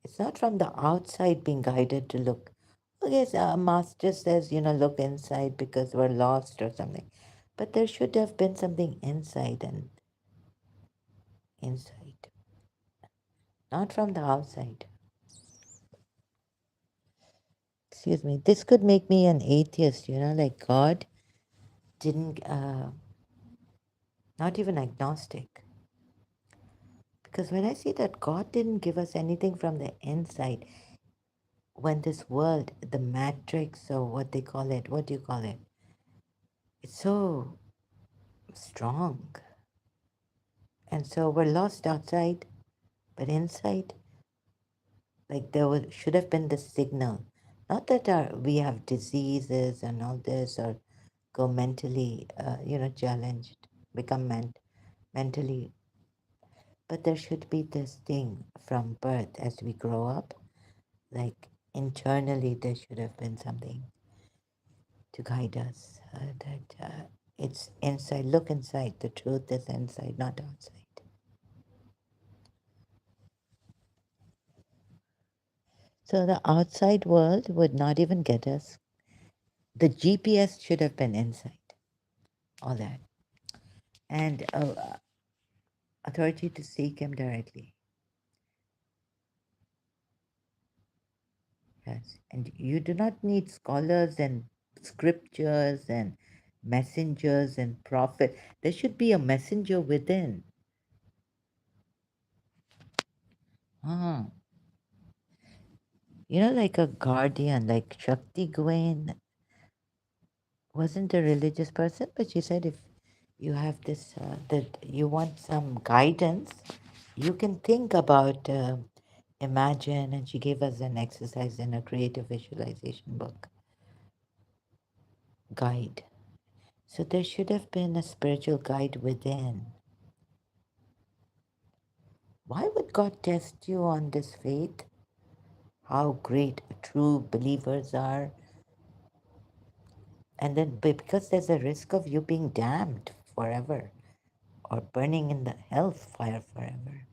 it's not from the outside being guided to look, Okay, so a master says, look inside because we're lost or something. But there should have been something inside and inside, not from the outside. Excuse me. This could make me an atheist, like God didn't, not even agnostic. Because when I see that God didn't give us anything from the inside, when this world, the matrix or what they call it, what do you call it? It's so strong. And so we're lost outside, but inside, like should have been the signal. Not that we have diseases and all this or go mentally, challenged, become mentally. But there should be this thing from birth as we grow up, like internally there should have been something to guide us. That it's inside. Look inside. The truth is inside, not outside. So the outside world would not even get us. The GPS should have been inside. All that. And authority to seek him directly. Yes. And you do not need scholars and scriptures and messengers and prophet. There should be a messenger within. Ah, like a guardian, like Shakti Gwen wasn't a religious person, but she said if you have this, that you want some guidance, you can think about, imagine, and she gave us an exercise in a creative visualization book, guide. So there should have been a spiritual guide within. Why would God test you on this faith? How great true believers are. And then because there's a risk of you being damned forever or burning in the hellfire forever.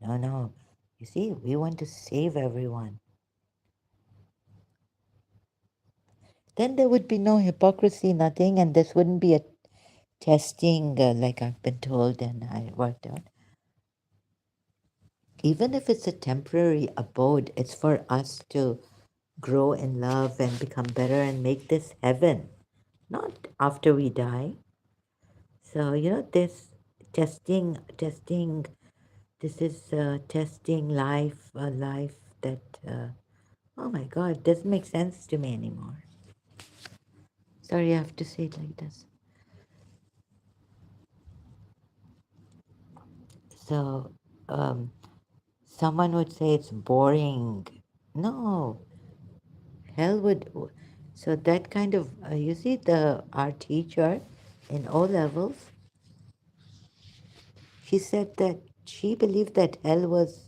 No, no. You see, we want to save everyone. Then there would be no hypocrisy, nothing, and this wouldn't be a testing like I've been told and I worked out. Even if it's a temporary abode, it's for us to grow in love and become better and make this heaven, not after we die. So, this testing, this is testing life, a life that, oh my God, doesn't make sense to me anymore. Sorry, I have to say it like this. So, um, someone would say it's boring. No, hell would. So that kind of, you see, our teacher in O levels, she said that she believed that hell was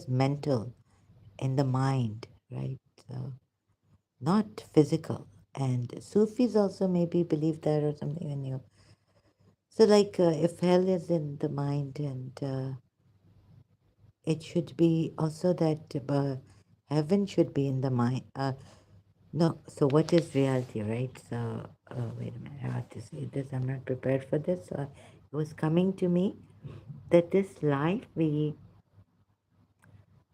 mental in the mind, right? So not physical. And Sufis also maybe believe that or something. And so like if hell is in the mind and it should be also that heaven should be in the mind. No, so what is reality, right? So, wait a minute, I have to say this. I'm not prepared for this. So it was coming to me that this life, we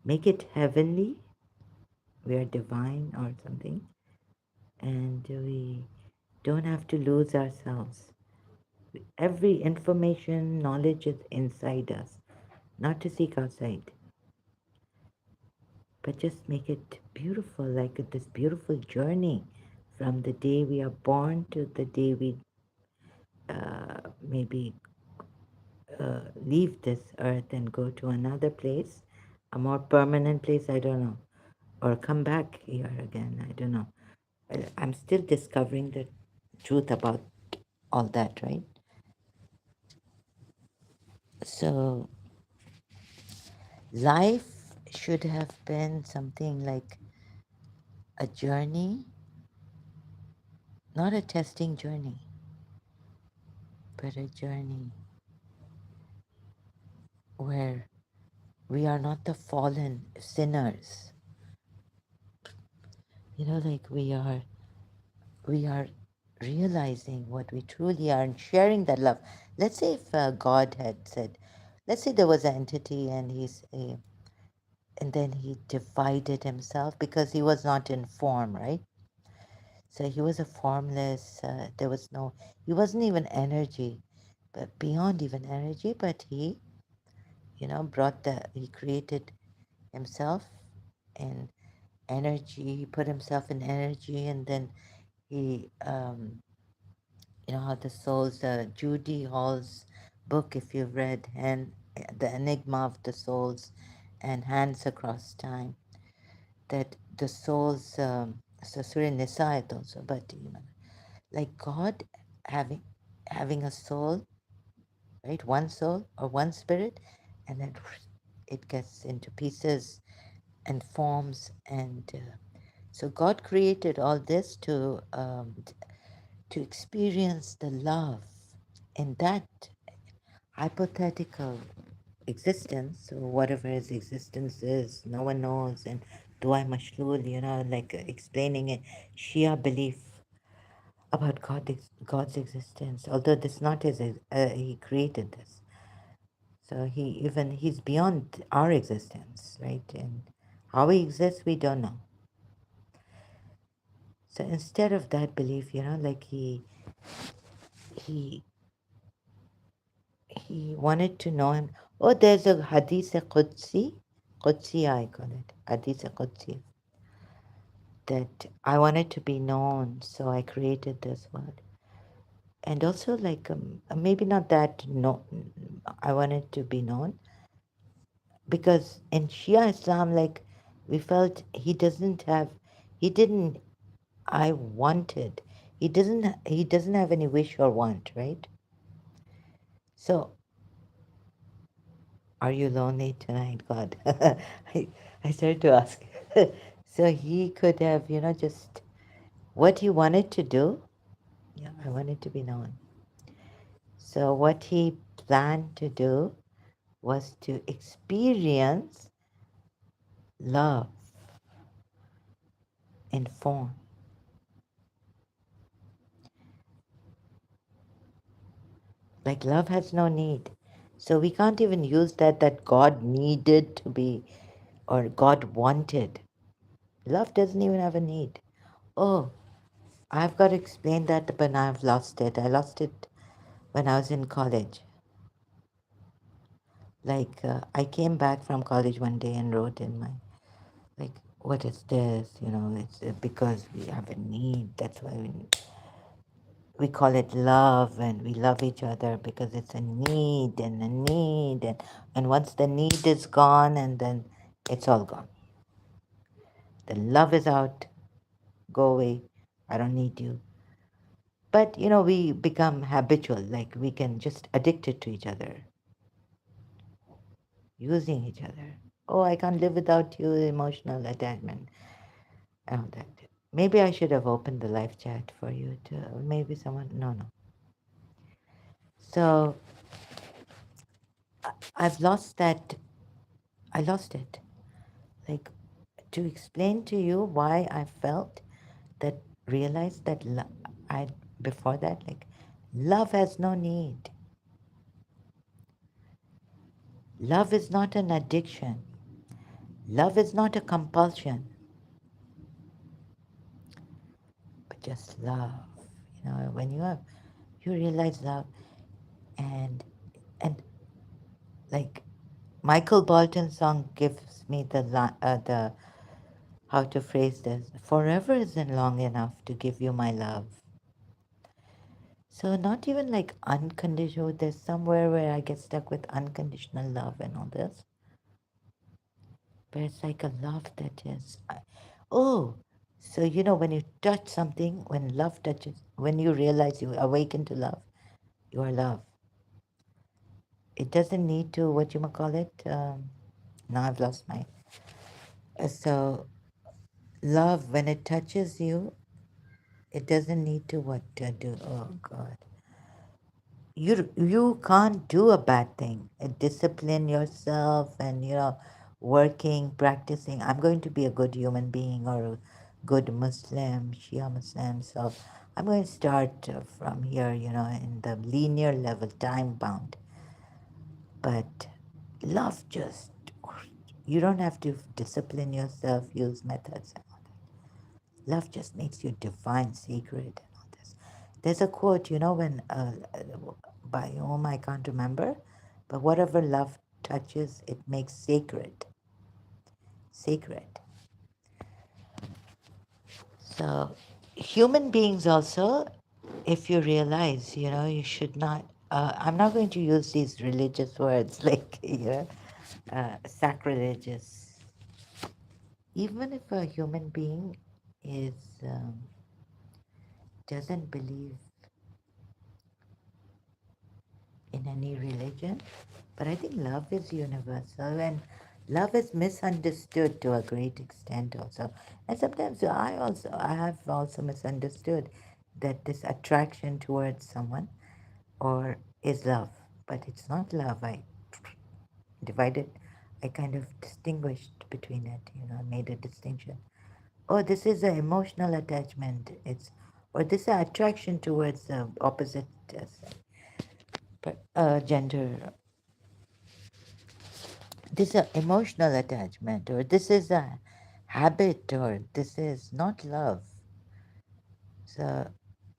make it heavenly, we are divine or something, and we don't have to lose ourselves. Every information, knowledge is inside us, not to seek outside, but just make it beautiful, like this beautiful journey from the day we are born to the day we maybe leave this earth and go to another place, a more permanent place, I don't know, or come back here again, I don't know. I'm still discovering the truth about all that, right? So, life should have been something like a journey, not a testing journey, but a journey where we are not the fallen sinners. like we are realizing what we truly are and sharing that love. Let's say if God had said, let's say there was an entity and and then he divided himself because he was not in form, right? So he was a formless. There was no. He wasn't even energy, but beyond even energy. But he, brought the. He created himself in energy. He put himself in energy, and then he how the souls, Judy Hall's book, if you've read, and the Enigma of the Souls and Hands Across Time, that the souls, so Surah Nisa it also, but like God having having a soul, right? One soul or one spirit, and then it gets into pieces and forms, and so God created all this to experience the love in that hypothetical existence, or whatever his existence is, no one knows. And Dua Mashlul, like explaining a Shia belief about God's existence, although this not his, he created this. So he's beyond our existence, right? And how he exists, we don't know. So instead of that belief, like he he wanted to know him. Oh, there's a Hadith Qudsi, I call it Hadith Qudsi, that I wanted to be known, so I created this word. And also, like, maybe not that, no, I wanted to be known, because in Shia Islam, like, we felt he didn't, I wanted, he doesn't have any wish or want, right? So, are you lonely tonight, God? I started to ask. So he could have, just what he wanted to do. Yeah, I wanted to be known. So what he planned to do was to experience love in form. Like love has no need. So we can't even use that God needed to be or God wanted. Love doesn't even have a need. Oh, I've got to explain that, but I've lost it. I lost it when I was in college. Like, I came back from college one day and wrote in my, like, what is this? It's because we have a need. That's why we call it love, and we love each other because it's a need and a need. And once the need is gone, and then it's all gone. The love is out. Go away. I don't need you. But, we become habitual. Like, we can just addicted to each other, using each other. Oh, I can't live without you, emotional attachment, and all that. Maybe I should have opened the live chat for you to, maybe someone, no, no. So I've lost that, I lost it. Like, to explain to you why I felt that, realized that I, before that, like, love has no need. Love is not an addiction. Love is not a compulsion, but just love. When you realize love, and and like Michael Bolton's song gives me the how to phrase this. Forever isn't long enough to give you my love. So not even like unconditional. There's somewhere where I get stuck with unconditional love and all this, but it's like a love that is. Oh, so when you touch something, when love touches, when you realize you awaken to love, you are love. It doesn't need to, what you might call it. Now I've lost my. So love, when it touches you, it doesn't need to what to do. Oh God, you can't do a bad thing. Discipline yourself, and working, practicing. I'm going to be a good human being, or good Muslim, Shia Muslim. So I'm going to start from here, in the linear level, time bound. But love just, you don't have to discipline yourself, use methods. Love just makes you divine, sacred, and all this. There's a quote, when by whom I can't remember, but whatever love touches, it makes sacred. Sacred. So, human beings also, if you realize, you should not. I'm not going to use these religious words like, sacrilegious. Even if a human being is doesn't believe in any religion, but I think love is universal and love is misunderstood to a great extent also. And sometimes I have also misunderstood that this attraction towards someone or is love, but it's not love. I divided, I kind of distinguished between it, I made a distinction. Oh, this is an emotional attachment. Or this is an attraction towards the opposite gender. This is an emotional attachment, or this is a habit, or this is not love. So,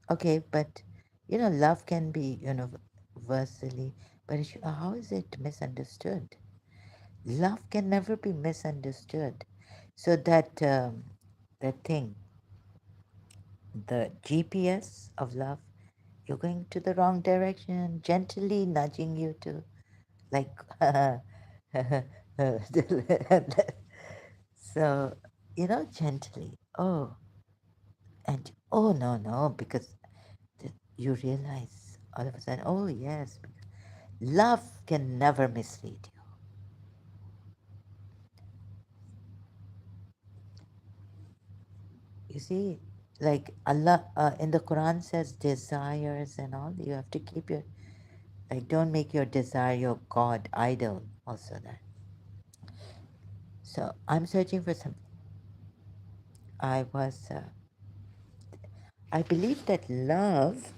okay, but love can be universally, but how is it misunderstood? Love can never be misunderstood. So that thing, the GPS of love, you're going to the wrong direction, gently nudging you to like so gently, oh, and oh, no, no, because you realize all of a sudden, oh yes, love can never mislead you. You see, like Allah in the Quran says desires and all, you have to keep your, like, don't make your desire your God idol, also that. So I'm searching for some. I was, I believe that love,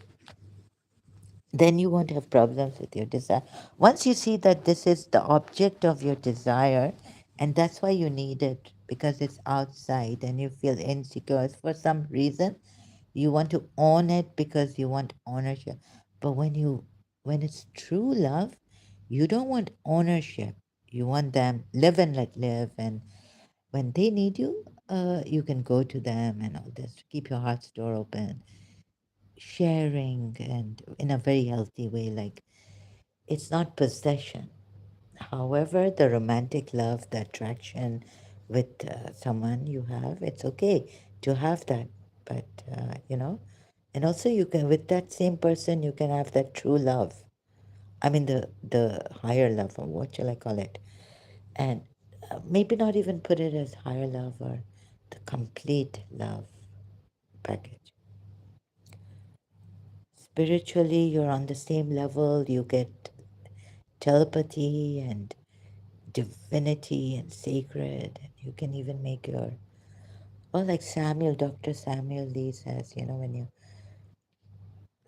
then you won't have problems with your desire. Once you see that this is the object of your desire, and that's why you need it because it's outside and you feel insecure for some reason, you want to own it because you want ownership. But when it's true love, you don't want ownership. You want them live and let live, and when they need you, you can go to them and all this. Keep your heart's door open, sharing, and in a very healthy way. Like it's not possession. However, the romantic love, the attraction with someone you have, it's okay to have that. But and also you can, with that same person, you can have that true love. I mean, the higher love, or what shall I call it? And maybe not even put it as higher love or the complete love package. Spiritually, you're on the same level. You get telepathy and divinity and sacred. And you can even make your, well, like Dr. Samuel Lee says, when you,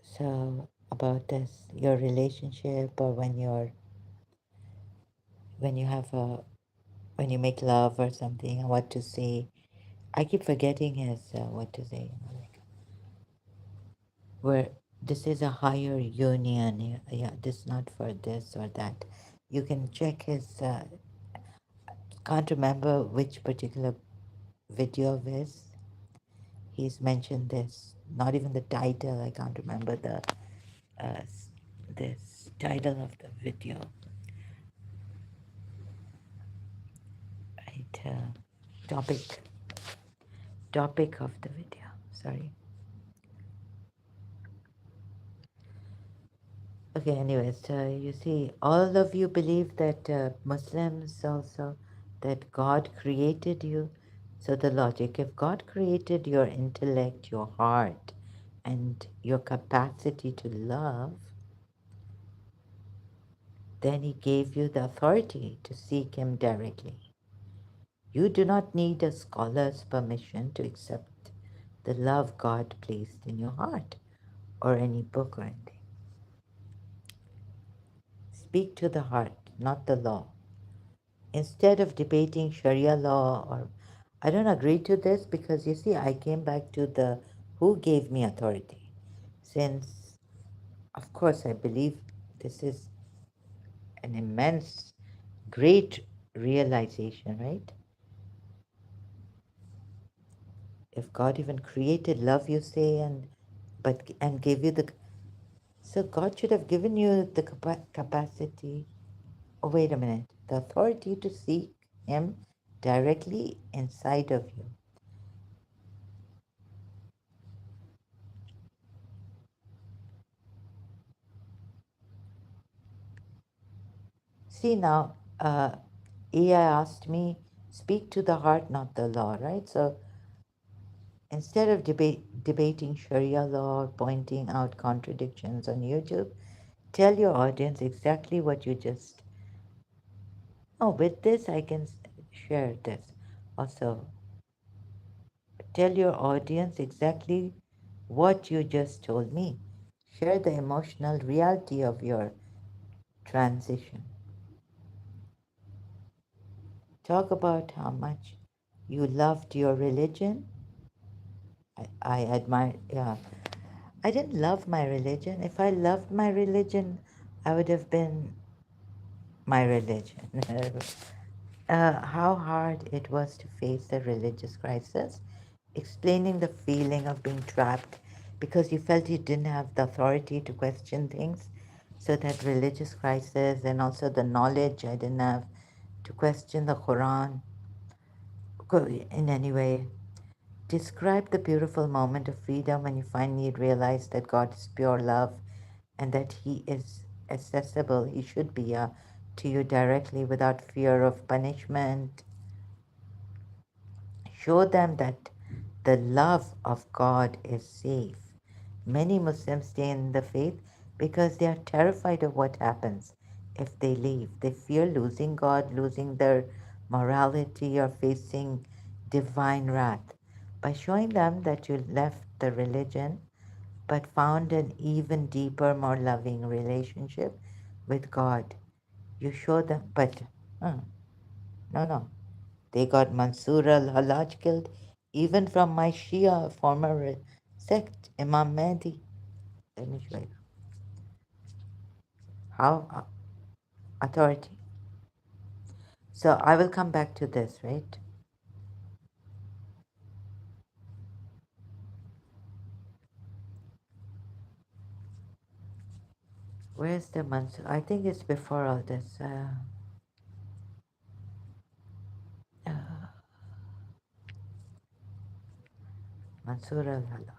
so about this, your relationship, or when you have a, when you make love or something, and what to say. I keep forgetting his, what to say, like, where this is a higher union. Yeah, yeah, this not for this or that. You can check his, can't remember which particular video of his. He's mentioned this. Not even the title. I can't remember the this title of the video. Right. Topic. Topic of the video. Sorry. Okay. Anyways, you see, all of you believe that Muslims also, that God created you. So the logic: if God created your intellect, your heart, and your capacity to love, then he gave you the authority to seek him directly. You do not need a scholar's permission to accept the love God placed in your heart or any book or anything. Speak to the heart, not the law. Instead of debating Sharia law or I don't agree to this because you see, I came back to the who gave me authority. Since, of course, I believe this is an immense, great realization, right? If God even created love, you say, and gave you the so God should have given you the capacity. Oh, wait a minute. The authority to seek Him directly inside of you. See now, AI asked me, speak to the heart, not the law, right? So instead of debating Sharia law or pointing out contradictions on YouTube, tell your audience exactly what you just. Oh, with this, I can share this. Also, tell your audience exactly what you just told me. Share the emotional reality of your transition. Talk about how much you loved your religion. I admire, yeah. I didn't love my religion. If I loved my religion, I would have been my religion. How hard it was to face a religious crisis, explaining the feeling of being trapped because you felt you didn't have the authority to question things. So that religious crisis and also the knowledge I didn't have to question the Quran in any way. Describe the beautiful moment of freedom when you finally realize that God is pure love and that He is accessible, He should be to you directly without fear of punishment. Show them that the love of God is safe. Many Muslims stay in the faith because they are terrified of what happens if they leave. They fear losing God, losing their morality, or facing divine wrath. By showing them that you left the religion but found an even deeper, more loving relationship with God, you show them, but no, no, they got Mansur al-Hallah killed, even from my Shia former sect, Imam Mahdi. Let me show you. How authority. So I will come back to this, right? Where's the Mansur? I think it's before all this. Uh, Mansur al-Hallah.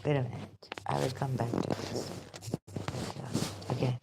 Wait a minute. I will come back to this. Again.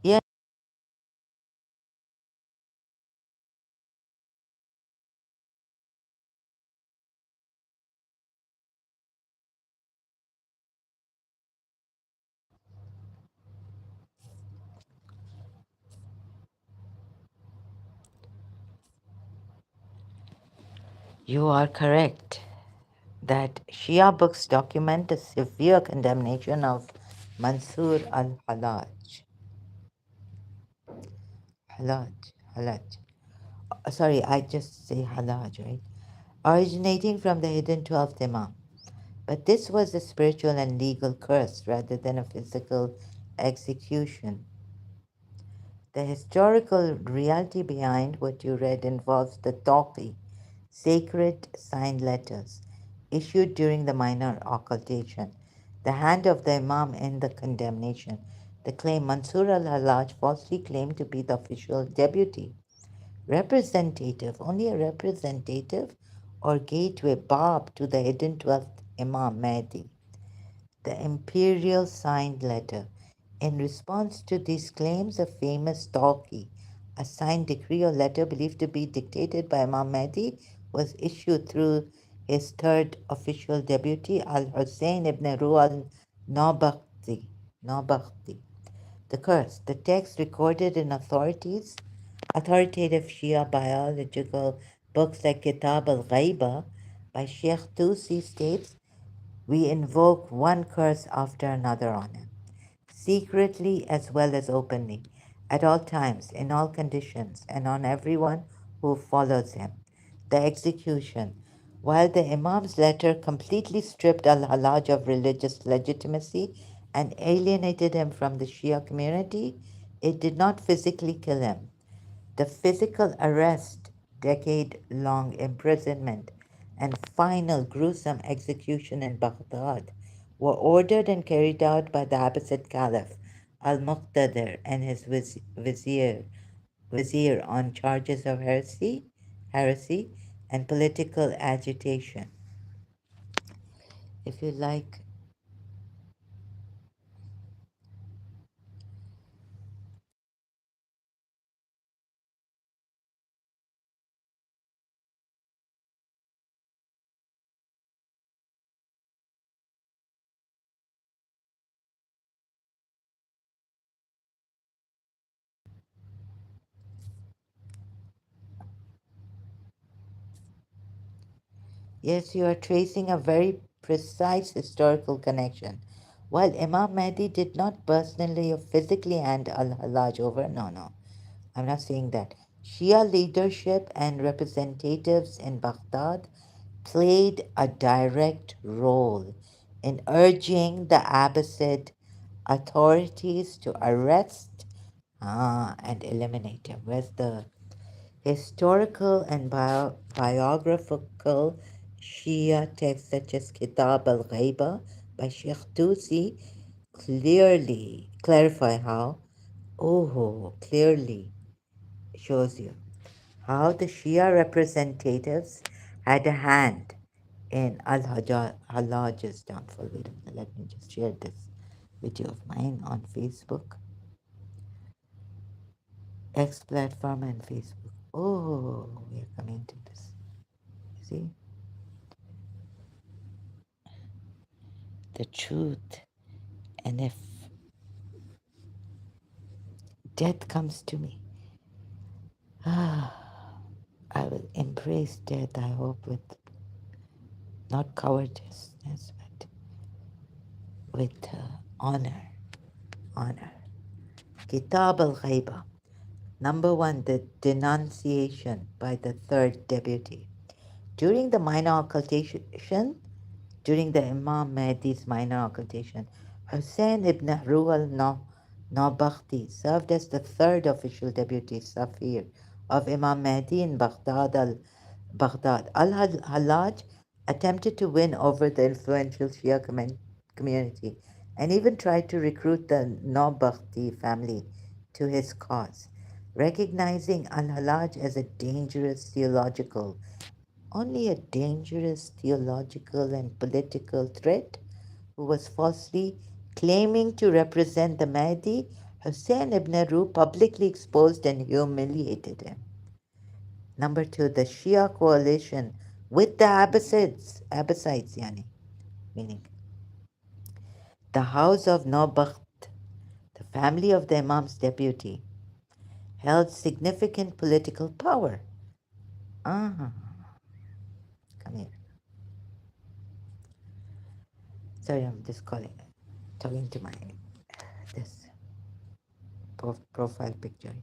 Yeah, you are correct that Shia books document a severe condemnation of Mansur al-Hallaj. Hallaj, Hallaj. Sorry, I just say Hallaj, right? Originating from the hidden 12th Imam. But this was a spiritual and legal curse rather than a physical execution. The historical reality behind what you read involves the Tawqi, sacred signed letters, issued during the minor occultation. the hand of the Imam in the condemnation. The claim Mansur al-Hallaj falsely claimed to be the official deputy. Representative, only a representative or gateway Bab to the hidden 12th Imam Mahdi. The imperial signed letter. In response to these claims, a famous talkie, a signed decree or letter believed to be dictated by Imam Mahdi, was issued through his third official deputy, Al-Hussein ibn Ruh al-Nabakhti. The curse, the text recorded in authoritative Shia biological books like Kitab al-Ghaiba by Sheikh Tusi states, we invoke one curse after another on him, secretly as well as openly, at all times, in all conditions, and on everyone who follows him. The execution. While the Imam's letter completely stripped Al-Hallaj of religious legitimacy and alienated him from the Shia community, it did not physically kill him. The physical arrest, decade long imprisonment, and final gruesome execution in Baghdad were ordered and carried out by the Abbasid Caliph Al Muqtadir and his vizier on charges of heresy, and political agitation. If you like, yes, you are tracing a very precise historical connection. While Imam Mahdi did not personally or physically hand Al-Hallaj over, no, I'm not saying that. Shia leadership and representatives in Baghdad played a direct role in urging the Abbasid authorities to arrest and eliminate him. Where's the historical and biographical Shia texts such as Kitab al-Ghaiba by Sheikh Tusi clearly clarify how, clearly shows you how the Shia representatives had a hand in Al-Hallaj's downfall. Wait a minute, let me just share this video of mine on Facebook, X platform and Facebook. Oh, we are coming to this. See, the truth. And if death comes to me, I will embrace death, I hope, with not cowardness, but with honor. Honor. Kitab al-Ghaiba. Number one, the denunciation by the third deputy. During the minor occultation, during the Imam Mahdi's minor occultation, Hussein ibn Ruh al-Nabakhti served as the third official deputy Safir of Imam Mahdi in Baghdad. Al-Hallaj attempted to win over the influential Shia community and even tried to recruit the Nabakhti family to his cause. Recognizing Al-Hallaj as a dangerous theological, only a dangerous theological and political threat who was falsely claiming to represent the Mahdi, Hussein ibn Ruh publicly exposed and humiliated him. Number two, the Shia coalition with the Abbasides, meaning the house of Nawbakht, the family of the Imam's deputy, held significant political power. Ah, come here. Sorry, I'm just talking to my this profile picture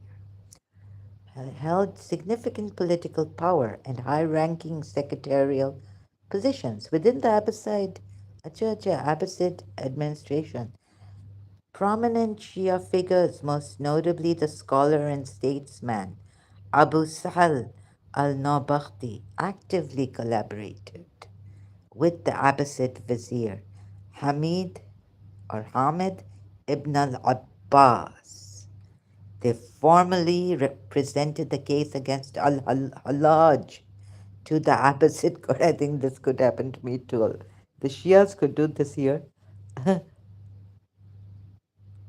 here. Held significant political power and high-ranking secretarial positions within the Abbasid administration. Prominent Shia figures, most notably the scholar and statesman Abu Sahal al-Nabakhti, actively collaborated with the Abbasid vizier Hamid or Hamid ibn al-Abbas. They formally represented the case against Al-Hallaj to the Abbasid court. I think this could happen to me too. The Shias could do this here.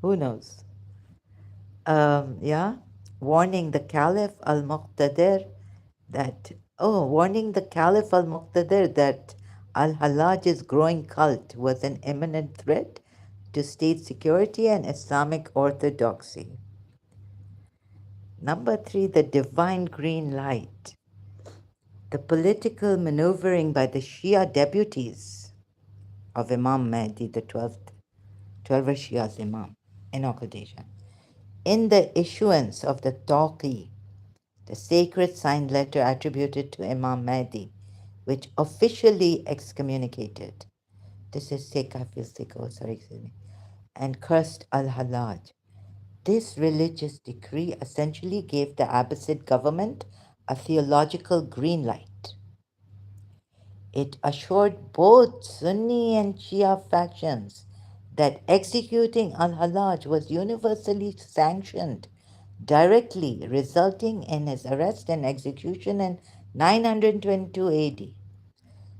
Who knows? Yeah, warning the Caliph al-Muqtadir warning the Caliph al-Muqtadir that Al-Hallaj's growing cult was an imminent threat to state security and Islamic orthodoxy. Number three, the divine green light. The political maneuvering by the Shia deputies of Imam Mahdi, the 12th Shia's Imam, in occultation, in the issuance of the Tawqi, the sacred signed letter attributed to Imam Mahdi, which officially excommunicated, this is sorry, excuse me, and cursed Al-Hallaj. This religious decree essentially gave the Abbasid government a theological green light. It assured both Sunni and Shia factions that executing al-Hallaj was universally sanctioned, directly resulting in his arrest and execution in 922 AD.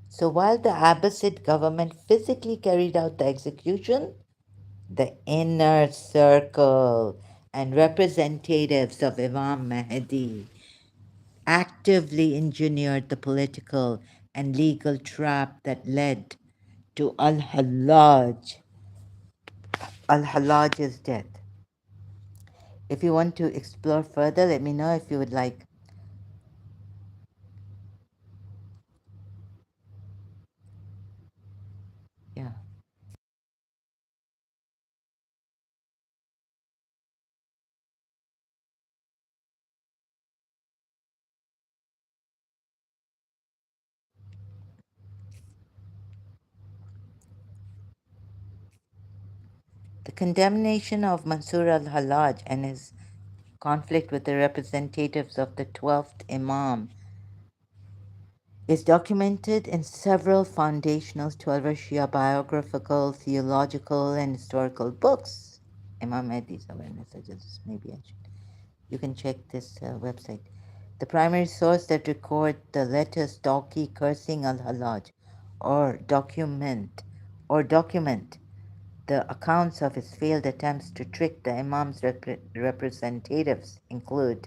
So while the Abbasid government physically carried out the execution, the inner circle and representatives of Imam Mahdi actively engineered the political and legal trap that led to Al-Hallaj's death. If you want to explore further, let me know if you would like. Yeah. The condemnation of Mansur al-Hallaj and his conflict with the representatives of the 12th Imam is documented in several foundational 12 Shia biographical, theological, and historical books. Imam Mahdi's awareness, maybe I should. You can check this website. The primary source that record the letters Tawqi cursing al-Hallaj or document the accounts of his failed attempts to trick the Imam's representatives include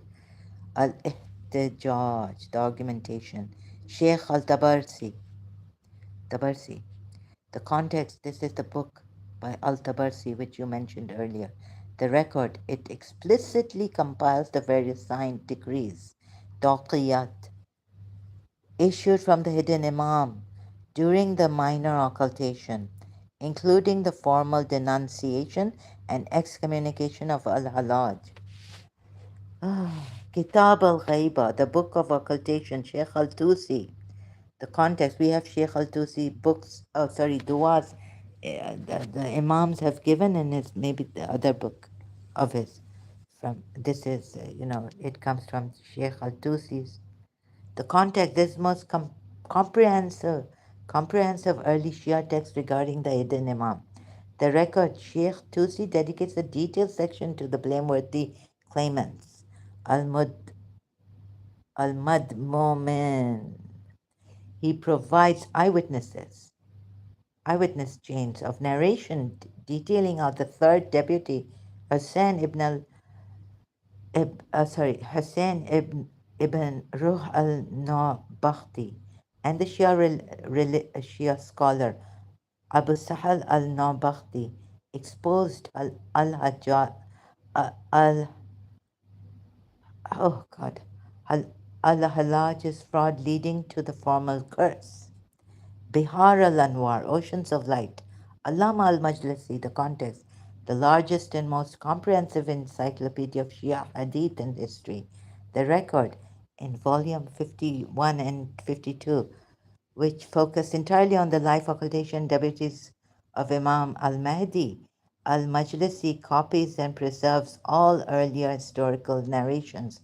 Al-Ihtijaj, the argumentation, Sheikh Tabarsi. The context, this is the book by Al-Tabarsi, which you mentioned earlier. The record, it explicitly compiles the various signed decrees, taqiyat, issued from the hidden Imam during the minor occultation, including the formal denunciation and excommunication of Al-Hallaj. Kitab al-Ghaiba, the book of occultation, Sheikh al-Tusi. The context, we have Sheikh al-Tusi books, duas, the Imams have given in his, maybe the other book of his. This is, it comes from Sheikh al-Tusi's. The context, this most comprehensive early Shia text regarding the hidden Imam. The record, Sheikh Tusi dedicates a detailed section to the blameworthy claimants. Al-Madmumin. He provides eyewitness chains of narration detailing how the third deputy, Hussein ibn Hussein ibn Ruh al-Nabakhti, and the Shia scholar Abu Sahal al-Nabakhti exposed al oh God, al-Hallaj's fraud leading to the formal curse. Bihar al-Anwar, Oceans of Light. Allama al-Majlisi, the context, the largest and most comprehensive encyclopedia of Shia Hadith and history. The record in volume 51 and 52, which focus entirely on the life, occultation, devotees of Imam al-Mahdi. Al-Majlisi copies and preserves all earlier historical narrations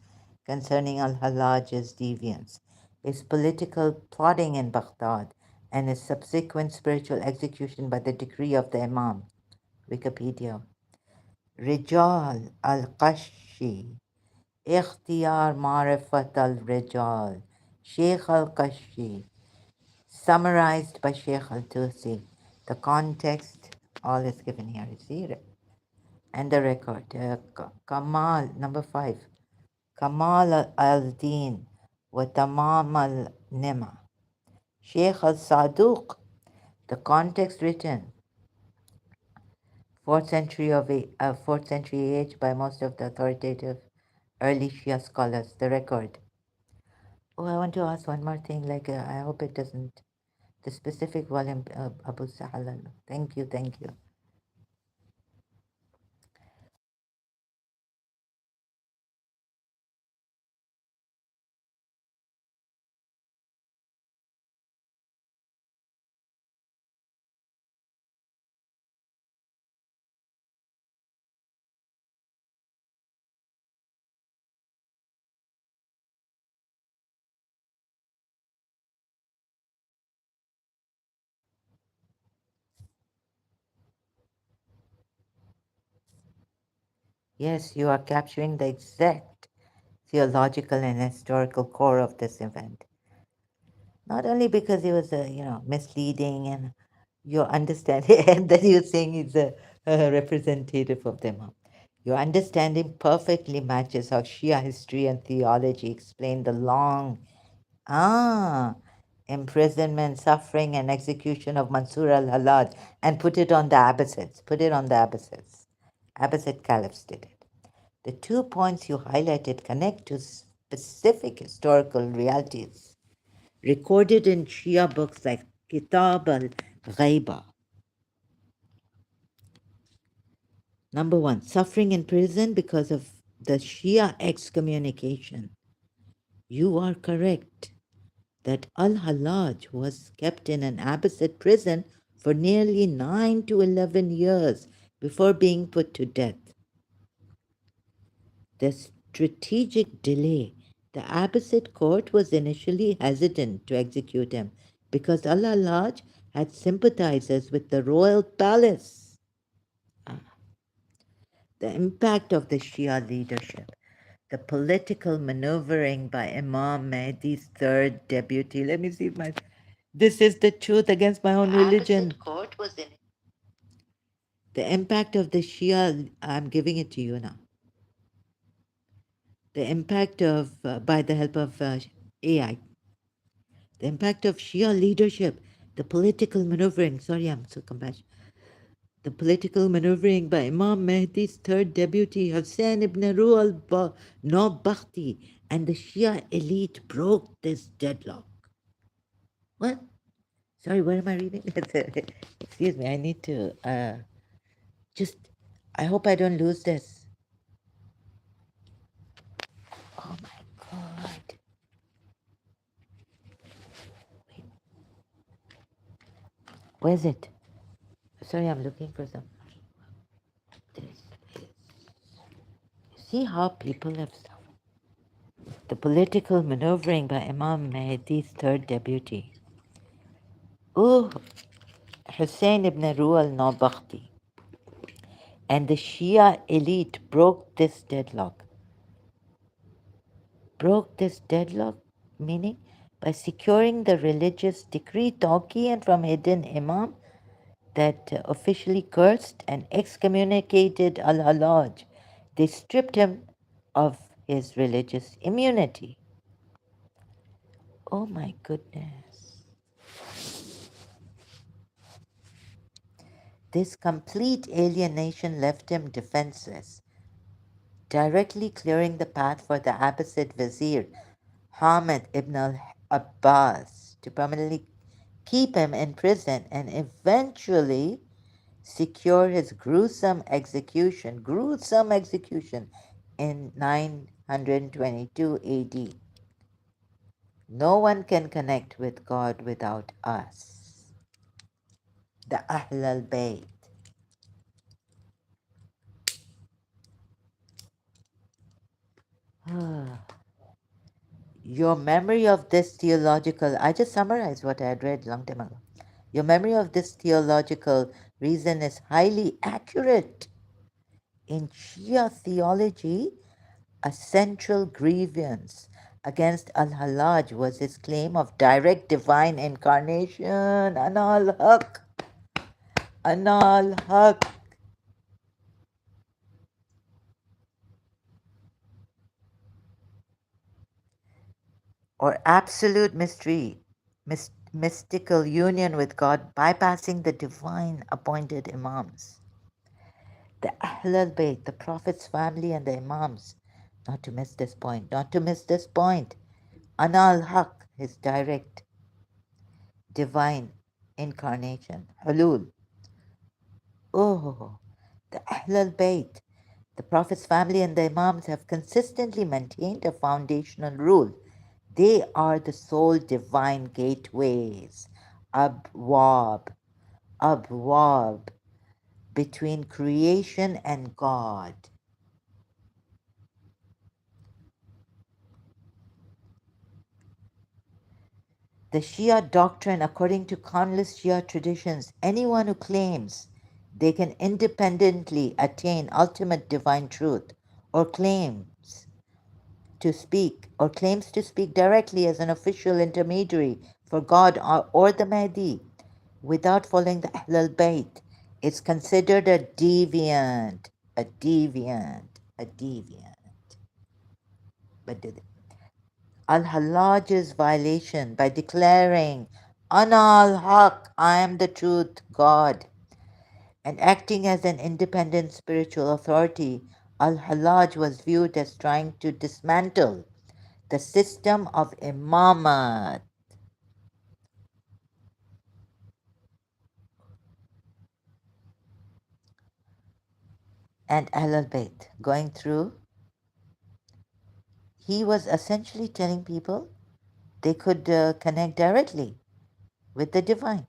concerning al-Hallaj's deviance, his political plotting in Baghdad, and his subsequent spiritual execution by the decree of the Imam. Wikipedia. Rijal al-Qashi, اختيار معرفة الرجال, Sheikh al-Qashi, summarized by Sheikh al-Tusi. The context, all is given here. You see it? And the record. Kamal, number 5. Kamal al-Din wa Tamam al-Nima. Sheikh al-Saduq. The context written 4th century age by most of the authoritative early Shia scholars. The record. Oh, I want to ask one more thing. I hope it doesn't. The specific volume, Abu Sahal. Thank you, thank you. Yes, you are capturing the exact theological and historical core of this event. Not only because he was, misleading and your understanding, and that you're saying he's a representative of them. Your understanding perfectly matches how Shia history and theology explain the long, ah, imprisonment, suffering, and execution of Mansur al-Hallah, and put it on the Abbasids. Put it on the Abbasids. Abbasid caliphs did it. The 2 points you highlighted connect to specific historical realities recorded in Shia books like Kitab al-Ghaiba. Number 1, suffering in prison because of the Shia excommunication. You are correct that Al-Hallaj was kept in an Abbasid prison for nearly 9 to 11 years before being put to death. The strategic delay. The Abbasid court was initially hesitant to execute him because Al-Hallaj had sympathizers with the royal palace. The impact of the Shia leadership. The political maneuvering by Imam Mahdi's third deputy. Let me see if my. This is the truth against my own religion. Court was in. The impact of the Shia. I'm giving it to you now. The impact of, by the help of AI, the impact of Shia leadership, the political maneuvering. Sorry, I'm so compassionate. The political maneuvering by Imam Mahdi's third deputy, Hussein ibn Ru'al Nabakhti, and the Shia elite broke this deadlock. What? Sorry, what am I reading? Excuse me, I need to just. I hope I don't lose this. Oh my God. Wait, where's it? Sorry, I'm looking for some. This is. See how people have suffered. The political maneuvering by Imam Mahdi's third deputy. Oh, Hussein ibn Ru'al Nabakhti and the Shia elite broke this deadlock. Broke this deadlock, meaning by securing the religious decree Tawqiyan from hidden Imam that officially cursed and excommunicated Al-Hallaj. They stripped him of his religious immunity. Oh my goodness. This complete alienation left him defenseless, directly clearing the path for the Abbasid vizier Hamid ibn al-Abbas to permanently keep him in prison and eventually secure his gruesome execution in 922 AD. No one can connect with God without us. The Ahl al-Bayt. Your memory of this theological, I just summarized what I had read long time ago. Your memory of this theological reason is highly accurate. In Shia theology, a central grievance against Al-Halaj was his claim of direct divine incarnation. Anal Haq, Anal Haq, or absolute mystery, mystical union with God, bypassing the divine appointed Imams. The Ahlul Bayt, the Prophet's family, and the Imams. Not to miss this point, not to miss this point. Anal Haq, his direct divine incarnation. Hulul. Oh, the Ahlul Bayt, the Prophet's family, and the Imams have consistently maintained a foundational rule. They are the sole divine gateways, abwab, abwab, between creation and God. The Shia doctrine, according to countless Shia traditions, anyone who claims they can independently attain ultimate divine truth or claims to speak directly as an official intermediary for God or the Mahdi without following the Ahlul Bayt is considered a deviant, a deviant, a deviant. But Al-Hallaj's violation by declaring, Ana al-Haq, I am the truth, God, and acting as an independent spiritual authority, Al-Hallaj was viewed as trying to dismantle the system of Imamat and Ahlul Bayt. Going through, he was essentially telling people they could connect directly with the divine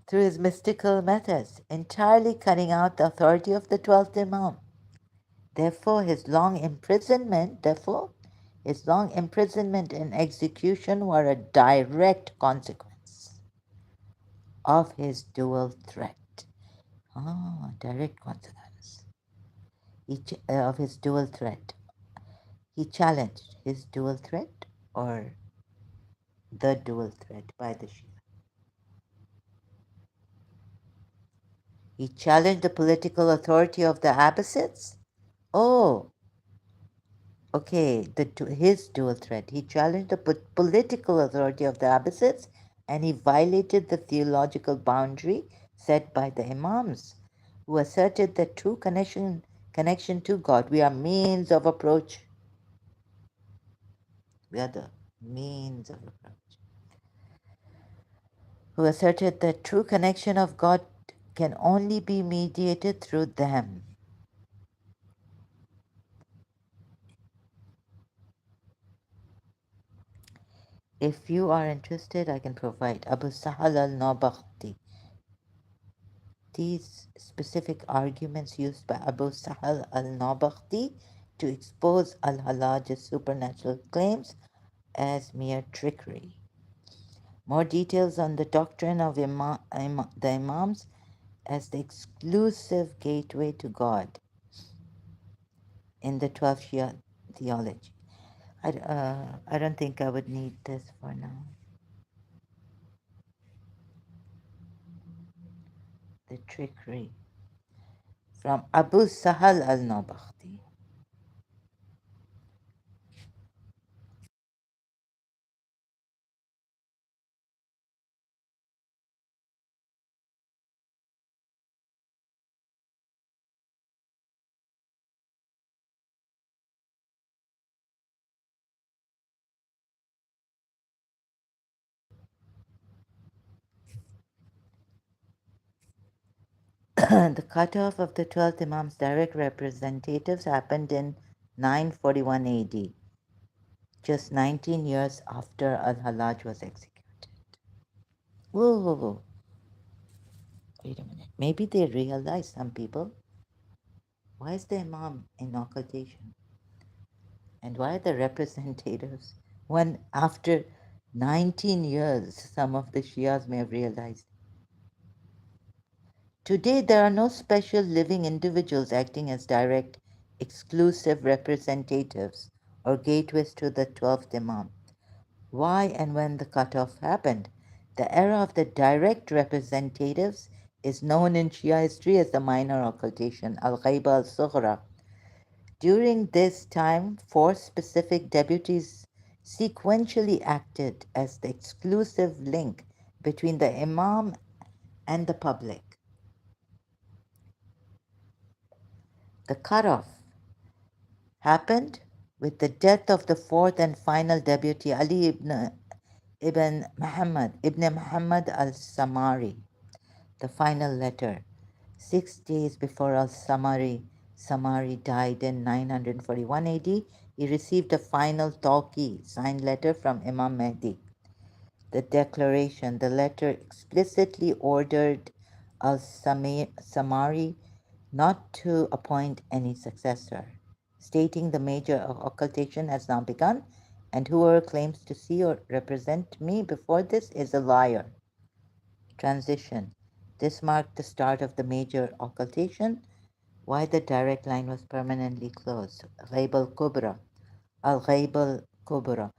through his mystical methods, entirely cutting out the authority of the 12th Imam. Therefore, his long imprisonment and execution were a direct consequence of his dual threat. Direct consequence of his dual threat. He challenged his dual threat or the dual threat by the Shia. He challenged the political authority of the Abbasids. Oh, okay, his dual threat. He challenged the political authority of the Abbasids and he violated the theological boundary set by the Imams, who asserted the true connection to God. We are means of approach. We are the means of approach. Who asserted that true connection of God can only be mediated through them. If you are interested, I can provide Abu Sahal al-Nabakhti. These specific arguments used by Abu Sahal al-Nabakhti to expose Al-Hallaj's supernatural claims as mere trickery. More details on the doctrine of the Imams as the exclusive gateway to God in the 12th Shia theology. I don't think I would need this for now. The trickery from Abu Sahal al-Nabakhti. The cutoff of the 12th Imam's direct representatives happened in 941 AD, just 19 years after Al-Hallaj was executed. Whoa, whoa, whoa. Wait a minute. Maybe they realized, some people, why is the Imam in occultation? And why are the representatives, when after 19 years, some of the Shias may have realized. Today, there are no special living individuals acting as direct, exclusive representatives or gateways to the 12th Imam. Why and when the cutoff happened? The era of the direct representatives is known in Shia history as the minor occultation, Al-Ghaiba al-Sughra. During this time, four specific deputies sequentially acted as the exclusive link between the Imam and the public. The cutoff happened with the death of the fourth and final deputy, Ali ibn Muhammad al-Samari, the final letter. 6 days before Samari died in 941 AD, he received a final talqi, signed letter from Imam Mahdi. The declaration, the letter explicitly ordered al-Samari not to appoint any successor, stating the major occultation has now begun, and whoever claims to see or represent me before this is a liar. Transition. This marked the start of the major occultation, why the direct line was permanently closed. Ghaib al-Kubra. Al-Ghaib al-Kubra.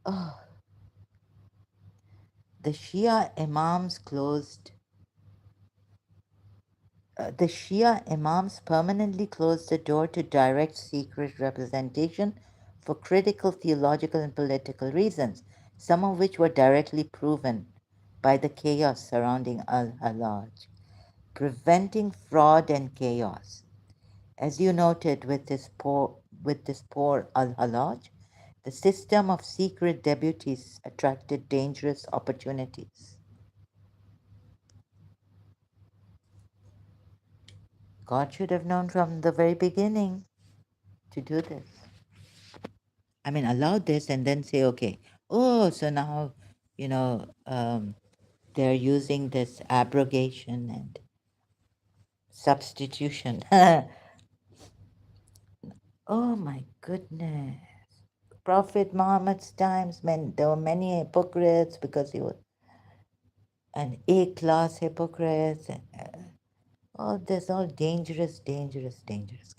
Oh, the Shia Imams closed the Shia Imams permanently closed the door to direct secret representation for critical theological and political reasons, some of which were directly proven by the chaos surrounding Al-Hallah, preventing fraud and chaos. As you noted with this poor Al-Halaj, the system of secret deputies attracted dangerous opportunities. God should have known from the very beginning to do this. I mean, allow this and then say, okay, oh, so now, you know, they're using this abrogation and substitution. Oh my goodness. Prophet Muhammad's times, there were many hypocrites because he was an A-class hypocrite. And, all this, all dangerous, dangerous, dangerous.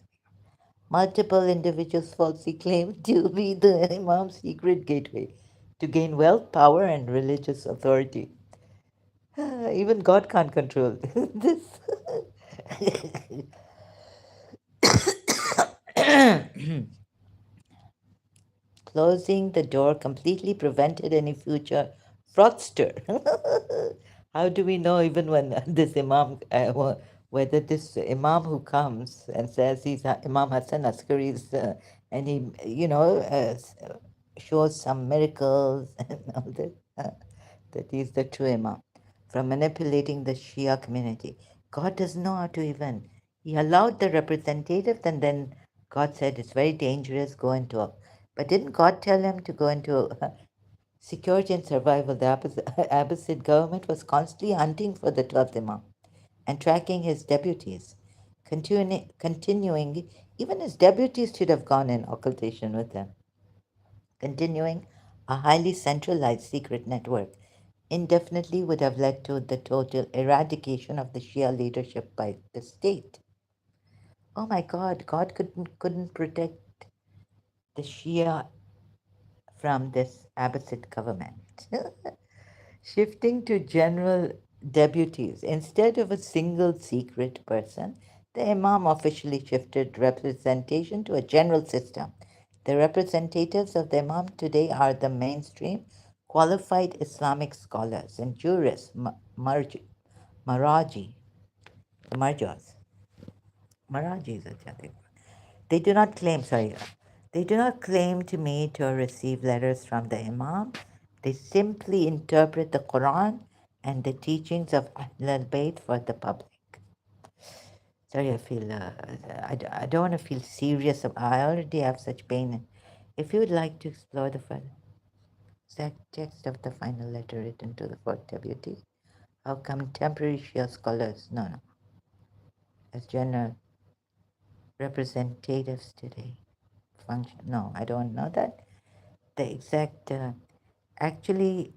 Multiple individuals falsely claim to be the Imam's secret gateway to gain wealth, power, and religious authority. Even God can't control this. Closing the door completely prevented any future fraudster. How do we know even when this Imam, whether this Imam who comes and says he's Imam Hassan Askari's, and he, shows some miracles and all that, that he's the true Imam, from manipulating the Shia community. God doesn't know how to even. He allowed the representatives, and then God said it's very dangerous, go and talk. But didn't God tell him to go into security and survival? The Abbasid government was constantly hunting for the 12th Imam and tracking his deputies. Continuing, even his deputies should have gone in occultation with him. Continuing, a highly centralized secret network indefinitely would have led to the total eradication of the Shia leadership by the state. Oh my God, God couldn't protect the Shia from this Abbasid government. Shifting to general deputies. Instead of a single secret person, the Imam officially shifted representation to a general system. The representatives of the Imam today are the mainstream qualified Islamic scholars and jurists, Maraji, Marjas, Marajis, I think. They do not claim, sorry, they do not claim to meet or receive letters from the Imam. They simply interpret the Quran and the teachings of Ahl al-Bayt for the public. Sorry, I feel, I don't want to feel serious. I already have such pain. If you would like to explore the exact text of the final letter written to the fourth WT, how contemporary Shia scholars, no, as general representatives today function. No, I don't know that. The exact Actually,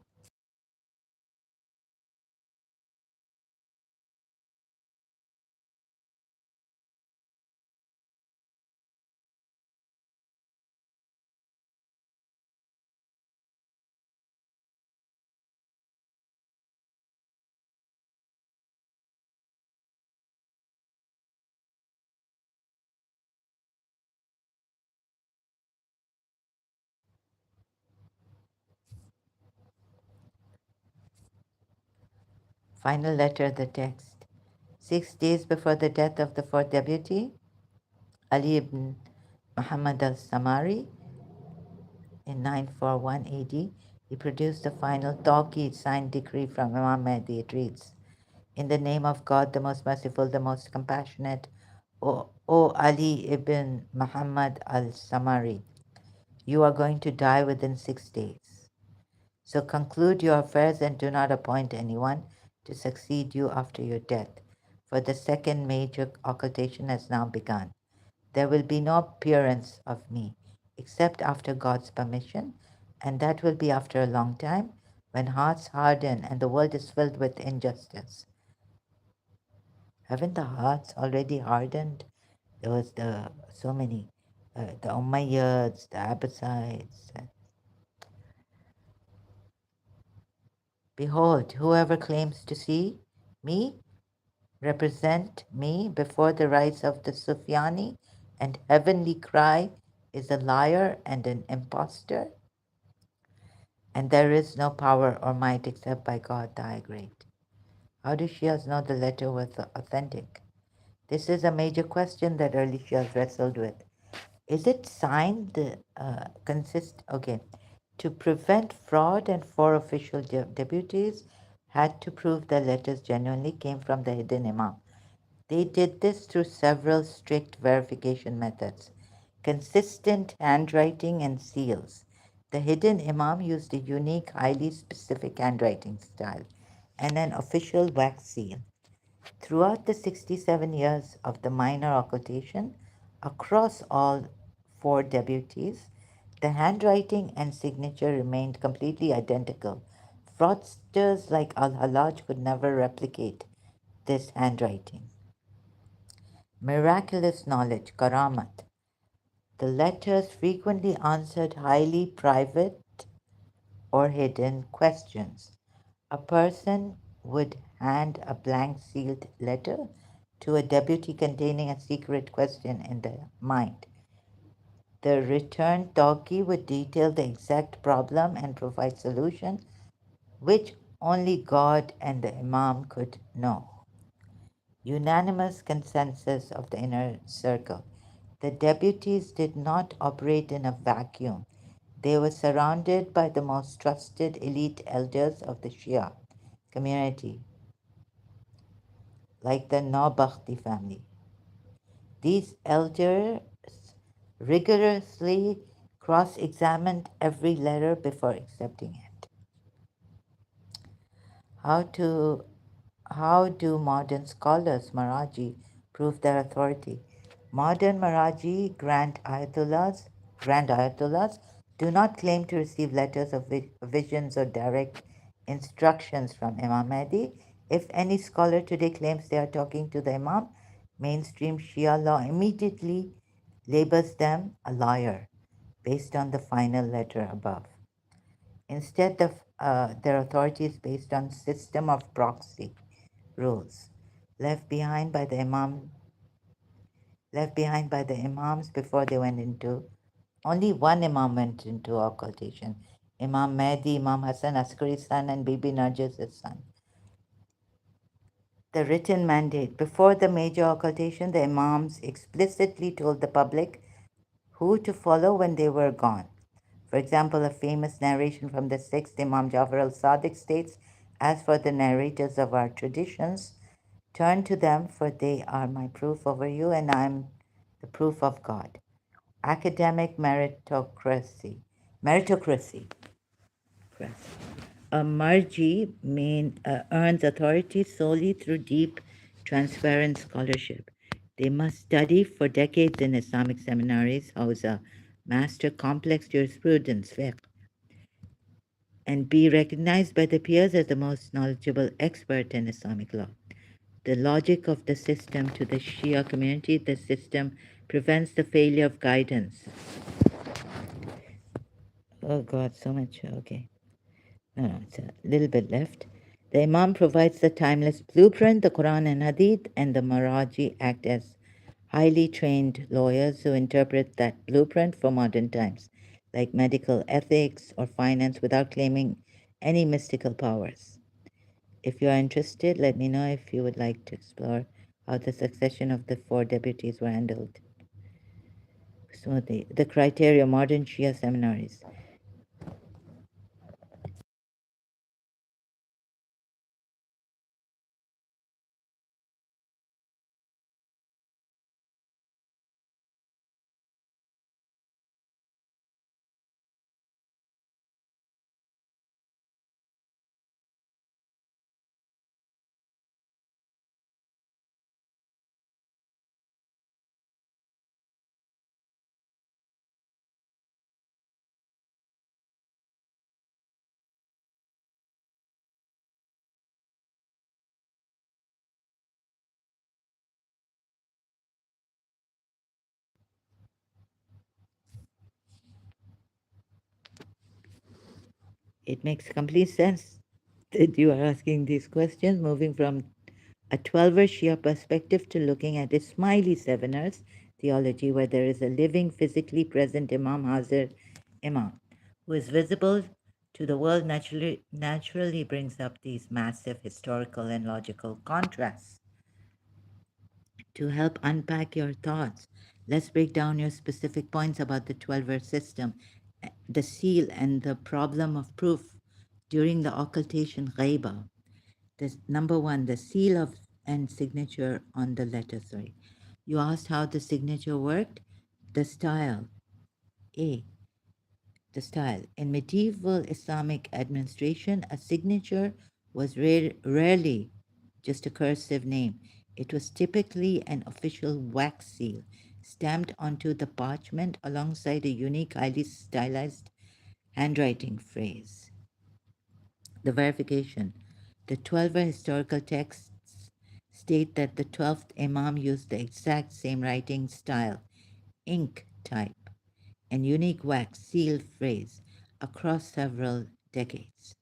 final letter, the text. 6 days before the death of the fourth deputy, Ali ibn Muhammad al-Samari, in 941 AD, he produced the final Tawqi signed decree from Imam Mahdi. It reads, in the name of God, the most merciful, the most compassionate, O Ali ibn Muhammad al-Samari, you are going to die within 6 days. So conclude your affairs and do not appoint anyone to succeed you after your death, for the second major occultation has now begun. There will be no appearance of me except after God's permission, and that will be after a long time when hearts harden and the world is filled with injustice. Haven't the hearts already hardened? There was so many, the Umayyads, the Abbasides. Behold, whoever claims to see me, represent me before the rise of the Sufyani and heavenly cry is a liar and an impostor, and there is no power or might except by God the Great. How do Shias know the letter was authentic? This is a major question that early Shias wrestled with. Is it signed? Okay. To prevent fraud, and four official deputies had to prove the letters genuinely came from the hidden imam. They did this through several strict verification methods, consistent handwriting and seals. The hidden imam used a unique, highly specific handwriting style and an official wax seal. Throughout the 67 years of the minor occultation, across all four deputies, the handwriting and signature remained completely identical. Fraudsters like Al-Hallah could never replicate this handwriting. Miraculous knowledge, karamat. The letters frequently answered highly private or hidden questions. A person would hand a blank sealed letter to a deputy containing a secret question in the mind. The returned talkie would detail the exact problem and provide solution, which only God and the Imam could know. Unanimous consensus of the inner circle. The deputies did not operate in a vacuum. They were surrounded by the most trusted elite elders of the Shia community, like the Nawabakhti family. These elders rigorously cross-examined every letter before accepting it. How to How do modern scholars, Maraji, prove their authority? Modern Maraji Grand Ayatollahs do not claim to receive letters of visions or direct instructions from Imam Mahdi. If any scholar today claims they are talking to the Imam, mainstream Shia law immediately labels them a liar based on the final letter above. Instead, their authority is based on system of proxy rules left behind by the imam left behind by the imams before they went into only one imam went into occultation. Imam Mahdi, Imam Hassan Askari's son, and Bibi Narjis's son. The written mandate. Before the major occultation, the imams explicitly told the public who to follow when they were gone. For example, a famous narration from the sixth Imam Jafar al-Sadiq states, as for the narrators of our traditions, turn to them, for they are my proof over you, and I am the proof of God. Academic meritocracy. Meritocracy. A marji earns authority solely through deep, transparent scholarship. They must study for decades in Islamic seminaries, hausa, master complex jurisprudence, fiqh, and be recognized by the peers as the most knowledgeable expert in Islamic law. The logic of the system to the Shia community, the system prevents the failure of guidance. Oh God, so much. Okay. No, it's a little bit left. The Imam provides the timeless blueprint, the Quran and Hadith, and the Maraji act as highly trained lawyers who interpret that blueprint for modern times, like medical ethics or finance, without claiming any mystical powers. If you are interested, let me know if you would like to explore how the succession of the four deputies were handled smoothly. The criteria modern Shia seminaries. It makes complete sense that you are asking these questions, moving from a 12er Shia perspective to looking at Ismaili Seveners theology, where there is a living, physically present Imam Hazir Imam, who is visible to the world naturally brings up these massive historical and logical contrasts. To help unpack your thoughts, let's break down your specific points about the 12 system, the seal, and the problem of proof during the occultation ghaiba. Number one, the seal of and signature on the letter. Sorry. You asked how the signature worked? The style. A. The style. In medieval Islamic administration, a signature was rarely just a cursive name. It was typically an official wax seal stamped onto the parchment alongside a unique, highly stylized handwriting phrase. The verification. The 12 historical texts state that the 12th Imam used the exact same writing style, ink type, and unique wax seal phrase across several decades.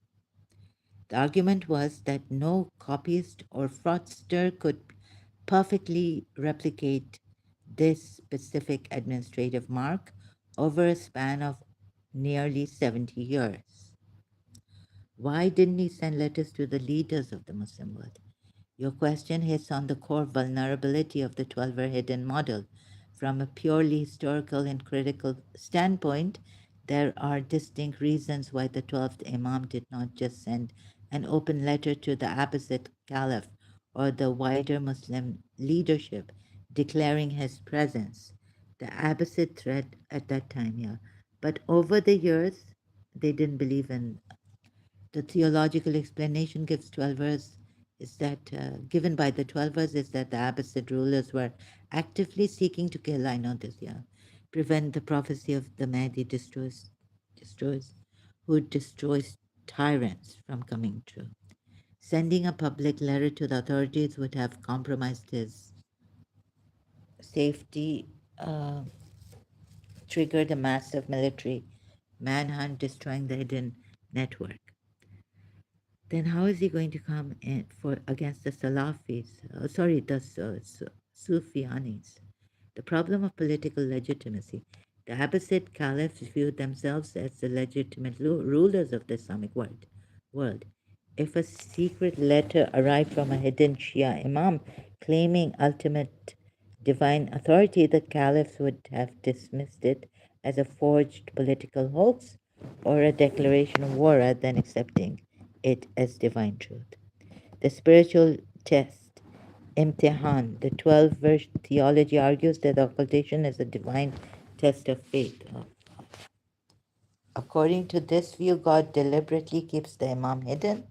The argument was that no copyist or fraudster could perfectly replicate this specific administrative mark over a span of nearly 70 years. Why didn't he send letters to the leaders of the Muslim world? Your question hits on the core vulnerability of the 12 hidden model. From a purely historical and critical standpoint, there are distinct reasons why the 12th Imam did not just send an open letter to the Abbasid Caliph or the wider Muslim leadership declaring his presence. The Abbasid threat at that time, yeah. But over the years, they didn't believe in the theological explanation gives 12ers is that given by the 12ers is that the Abbasid rulers were actively seeking to kill, I know this, yeah, prevent the prophecy of the Mahdi destroys, who destroys tyrants from coming true. Sending a public letter to the authorities would have compromised his safety, triggered a massive military manhunt, destroying the hidden network. Then how is he going to come in for against the Salafis? Sorry, the Sufyanis. The problem of political legitimacy. The Abbasid caliphs viewed themselves as the legitimate rulers of the Islamic world. If a secret letter arrived from a hidden Shia imam claiming ultimate divine authority, the caliphs would have dismissed it as a forged political hoax or a declaration of war rather than accepting it as divine truth. The spiritual test, Imtihan, the 12 verse theology argues that occultation is a divine test of faith. According to this view, God deliberately keeps the Imam hidden.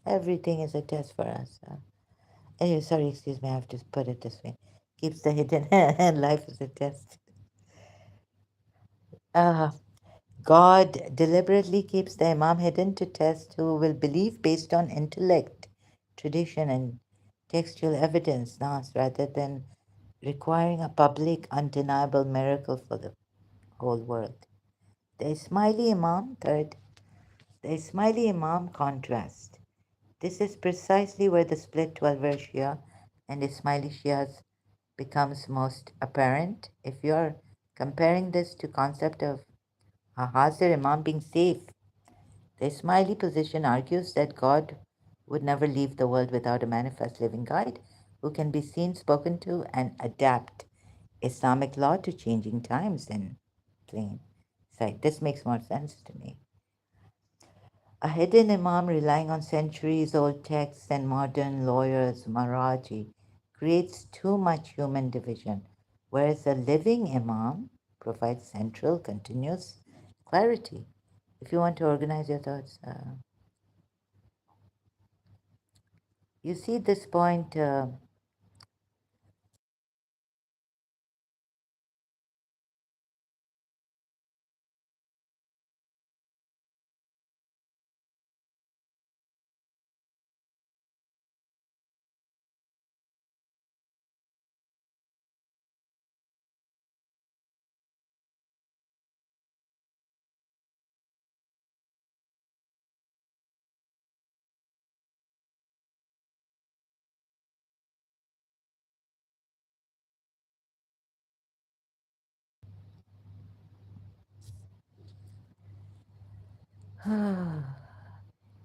Everything is a test for us. Anyway, sorry, excuse me, I have to put it this way. Keeps the hidden and life is a test. Uh, God deliberately keeps the Imam hidden to test who will believe based on intellect, tradition, and textual evidence, Nas, rather than requiring a public, undeniable miracle for the whole world. The Ismaili Imam, third, the Ismaili Imam contrast. This is precisely where the split 12-er Shia and Ismaili Shias becomes most apparent. If you're comparing this to concept of a Hazir Imam being safe, the Ismaili position argues that God would never leave the world without a manifest living guide who can be seen, spoken to, and adapt Islamic law to changing times in plain sight. This makes more sense to me. A hidden imam relying on centuries old texts and modern lawyers, Maraji, creates too much human division, whereas a living imam provides central, continuous clarity. If you want to organize your thoughts, you see this point.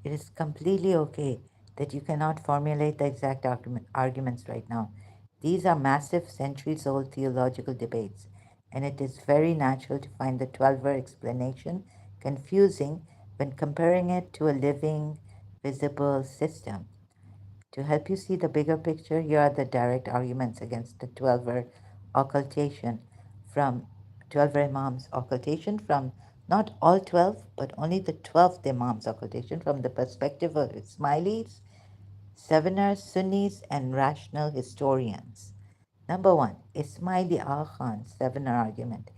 It is completely okay that you cannot formulate the exact arguments right now. These are massive, centuries old theological debates, and it is very natural to find the 12-ver explanation confusing when comparing it to a living, visible system. To help you see the bigger picture, here are the direct arguments against the 12-ver occultation from 12-ver Imams occultation from not all 12, but only the 12th Imam's occultation from the perspective of Ismailis, Seveners, Sunnis, and rational historians. Number one, Ismaili Khan's Sevener argument.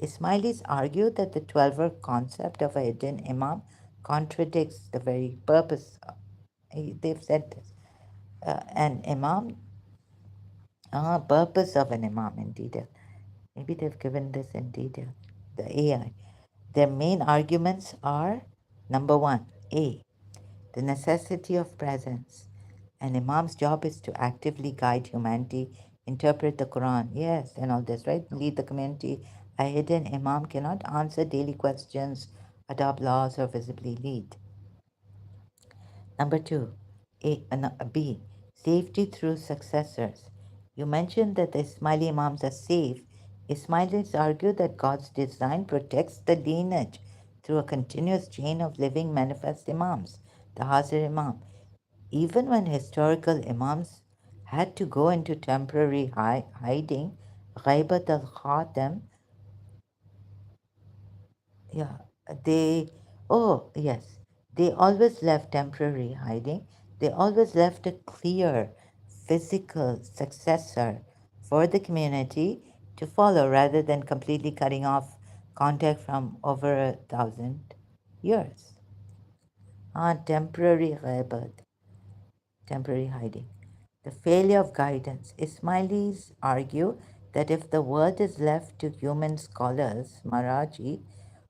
Ismailis argue that the 12-ver concept of a hidden Imam contradicts the very purpose. They've said this an imam, purpose of an imam in detail. Maybe they've given this in detail. The AI. Their main arguments are number one, A, the necessity of presence. An imam's job is to actively guide humanity, interpret the Quran, yes, and all this, right? Lead the community. A hidden imam cannot answer daily questions, adopt laws, or visibly lead. Number two, B, safety through successors. You mentioned that the Ismaili Imams are safe. Ismailis argue that God's design protects the lineage through a continuous chain of living manifest Imams, the Hazir Imam. Even when historical Imams had to go into temporary hiding, Ghaibat al Khatam, yeah, they, oh, yes, they always left temporary hiding. They always left a clear physical successor for the community to follow rather than completely cutting off contact from over 1,000 years. Temporary ghaibat, temporary hiding. The failure of guidance. Ismailis argue that if the world is left to human scholars, Maraji,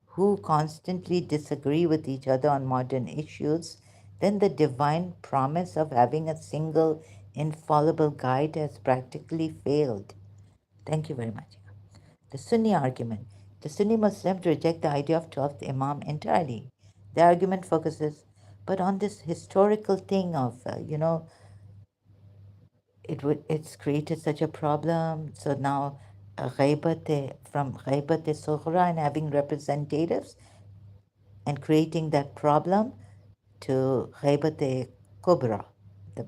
who constantly disagree with each other on modern issues, then the divine promise of having a single infallible guide has practically failed. Thank you very much. The Sunni argument. The Sunni Muslims reject the idea of 12th Imam entirely. The argument focuses but on this historical thing of, it's created such a problem. So now from ghaibat sughra and having representatives and creating that problem to ghaibat kubra, the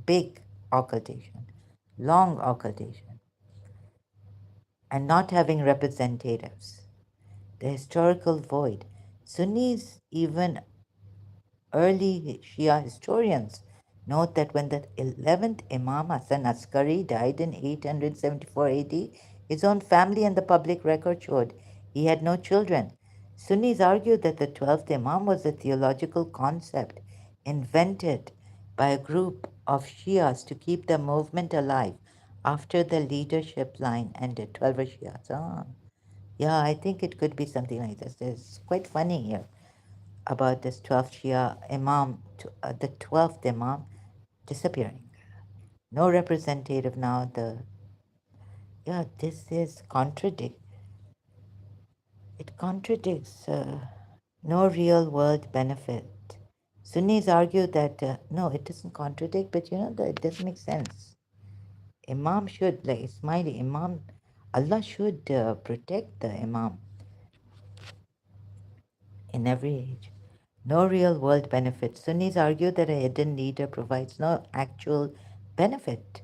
big occultation, long occultation, and not having representatives. The historical void. Sunnis, even early Shia historians, note that when the 11th Imam Hassan Askari died in 874 AD, his own family and the public record showed He had no children. Sunnis argue that the 12th Imam was a theological concept invented by a group of Shias to keep the movement alive after the leadership line ended. 12 Shias. Ah. Yeah, I think it could be something like this. It's quite funny here about this 12th Shia Imam, the 12th Imam disappearing. No representative now. Yeah, this is it contradicts no real world benefit. Sunnis argue that no, it doesn't contradict, but that it doesn't make sense. Imam should, like Ismaili Imam, Allah should protect the Imam in every age. No real world benefit. Sunnis argue that a hidden leader provides no actual benefit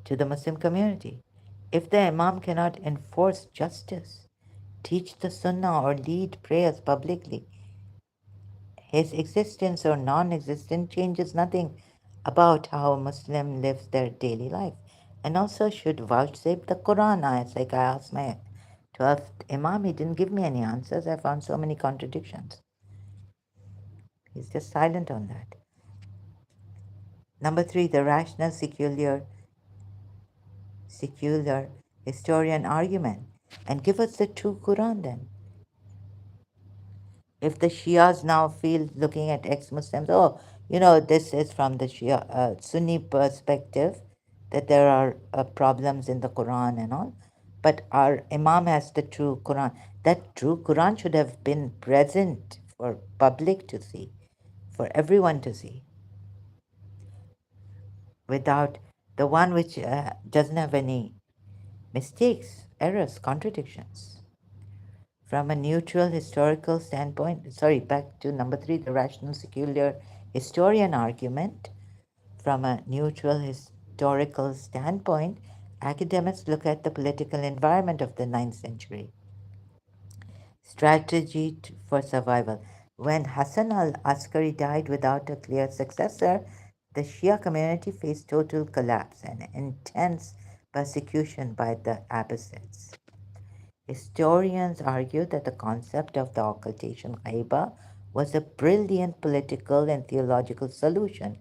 to the Muslim community. If the Imam cannot enforce justice, teach the Sunnah, or lead prayers publicly, his existence or non existence changes nothing about how a Muslim lives their daily life. And also should vouchsafe the Quran ayats. Like I asked my 12th Imam, he didn't give me any answers. I found so many contradictions. He's just silent on that. Number three, the rational secular historian argument. And give us the true Quran then. If the Shias now feel, looking at ex-Muslims, oh, this is from the Shia Sunni perspective, that there are problems in the Quran and all, but our Imam has the true Quran. That true Quran should have been present for public to see, for everyone to see, without the one which doesn't have any mistakes, errors, contradictions. From a neutral historical standpoint, back to number three, the rational secular historian argument. From a neutral historical standpoint, academics look at the political environment of the ninth century. Strategy for survival. When Hassan al-Askari died without a clear successor, the Shia community faced total collapse and intense persecution by the Abbasids. Historians argue that the concept of the occultation ghaiba was a brilliant political and theological solution.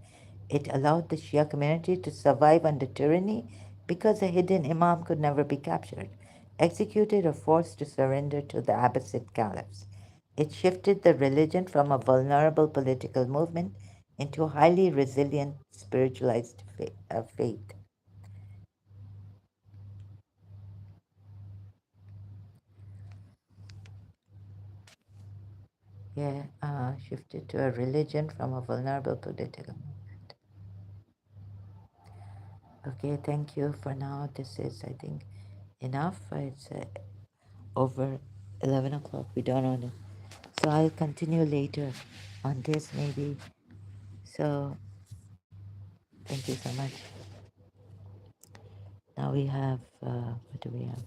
It allowed the Shia community to survive under tyranny because a hidden imam could never be captured, executed, or forced to surrender to the Abbasid caliphs. It shifted the religion from a vulnerable political movement into a highly resilient spiritualized faith. Yeah, shifted to a religion from a vulnerable political movement. Okay, thank you for now. This is, I think, enough. It's over 11 o'clock. We don't know. So I'll continue later on this maybe. So thank you so much. Now we have, what do we have?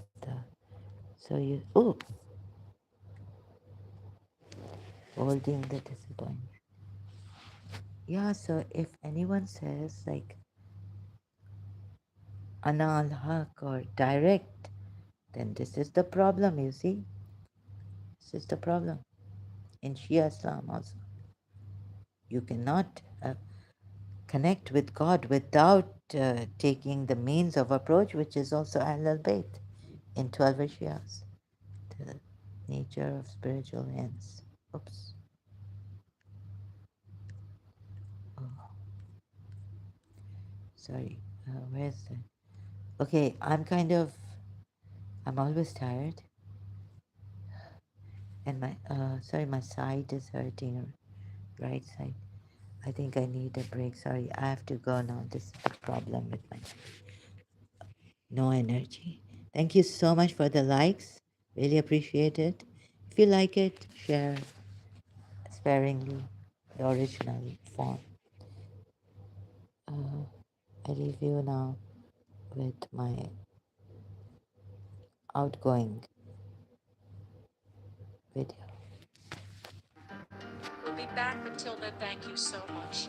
Holding the disappointment. Yeah, so if anyone says like Ana al-Haq or direct, then this is the problem, you see. This is the problem. In Shia Islam also. You cannot connect with God without taking the means of approach, which is also Ahl Bayt in 12 Shias, the nature of spiritual ends. Oops. Oh, sorry. Where's the. Okay, I'm always tired. And my side is hurting, right side. I think I need a break. Sorry, I have to go now. This is the problem with my no energy. Thank you so much for the likes. Really appreciate it. If you like it, share sparingly the original form. I leave you now with my outgoing video. We'll be back. Until then, thank you so much.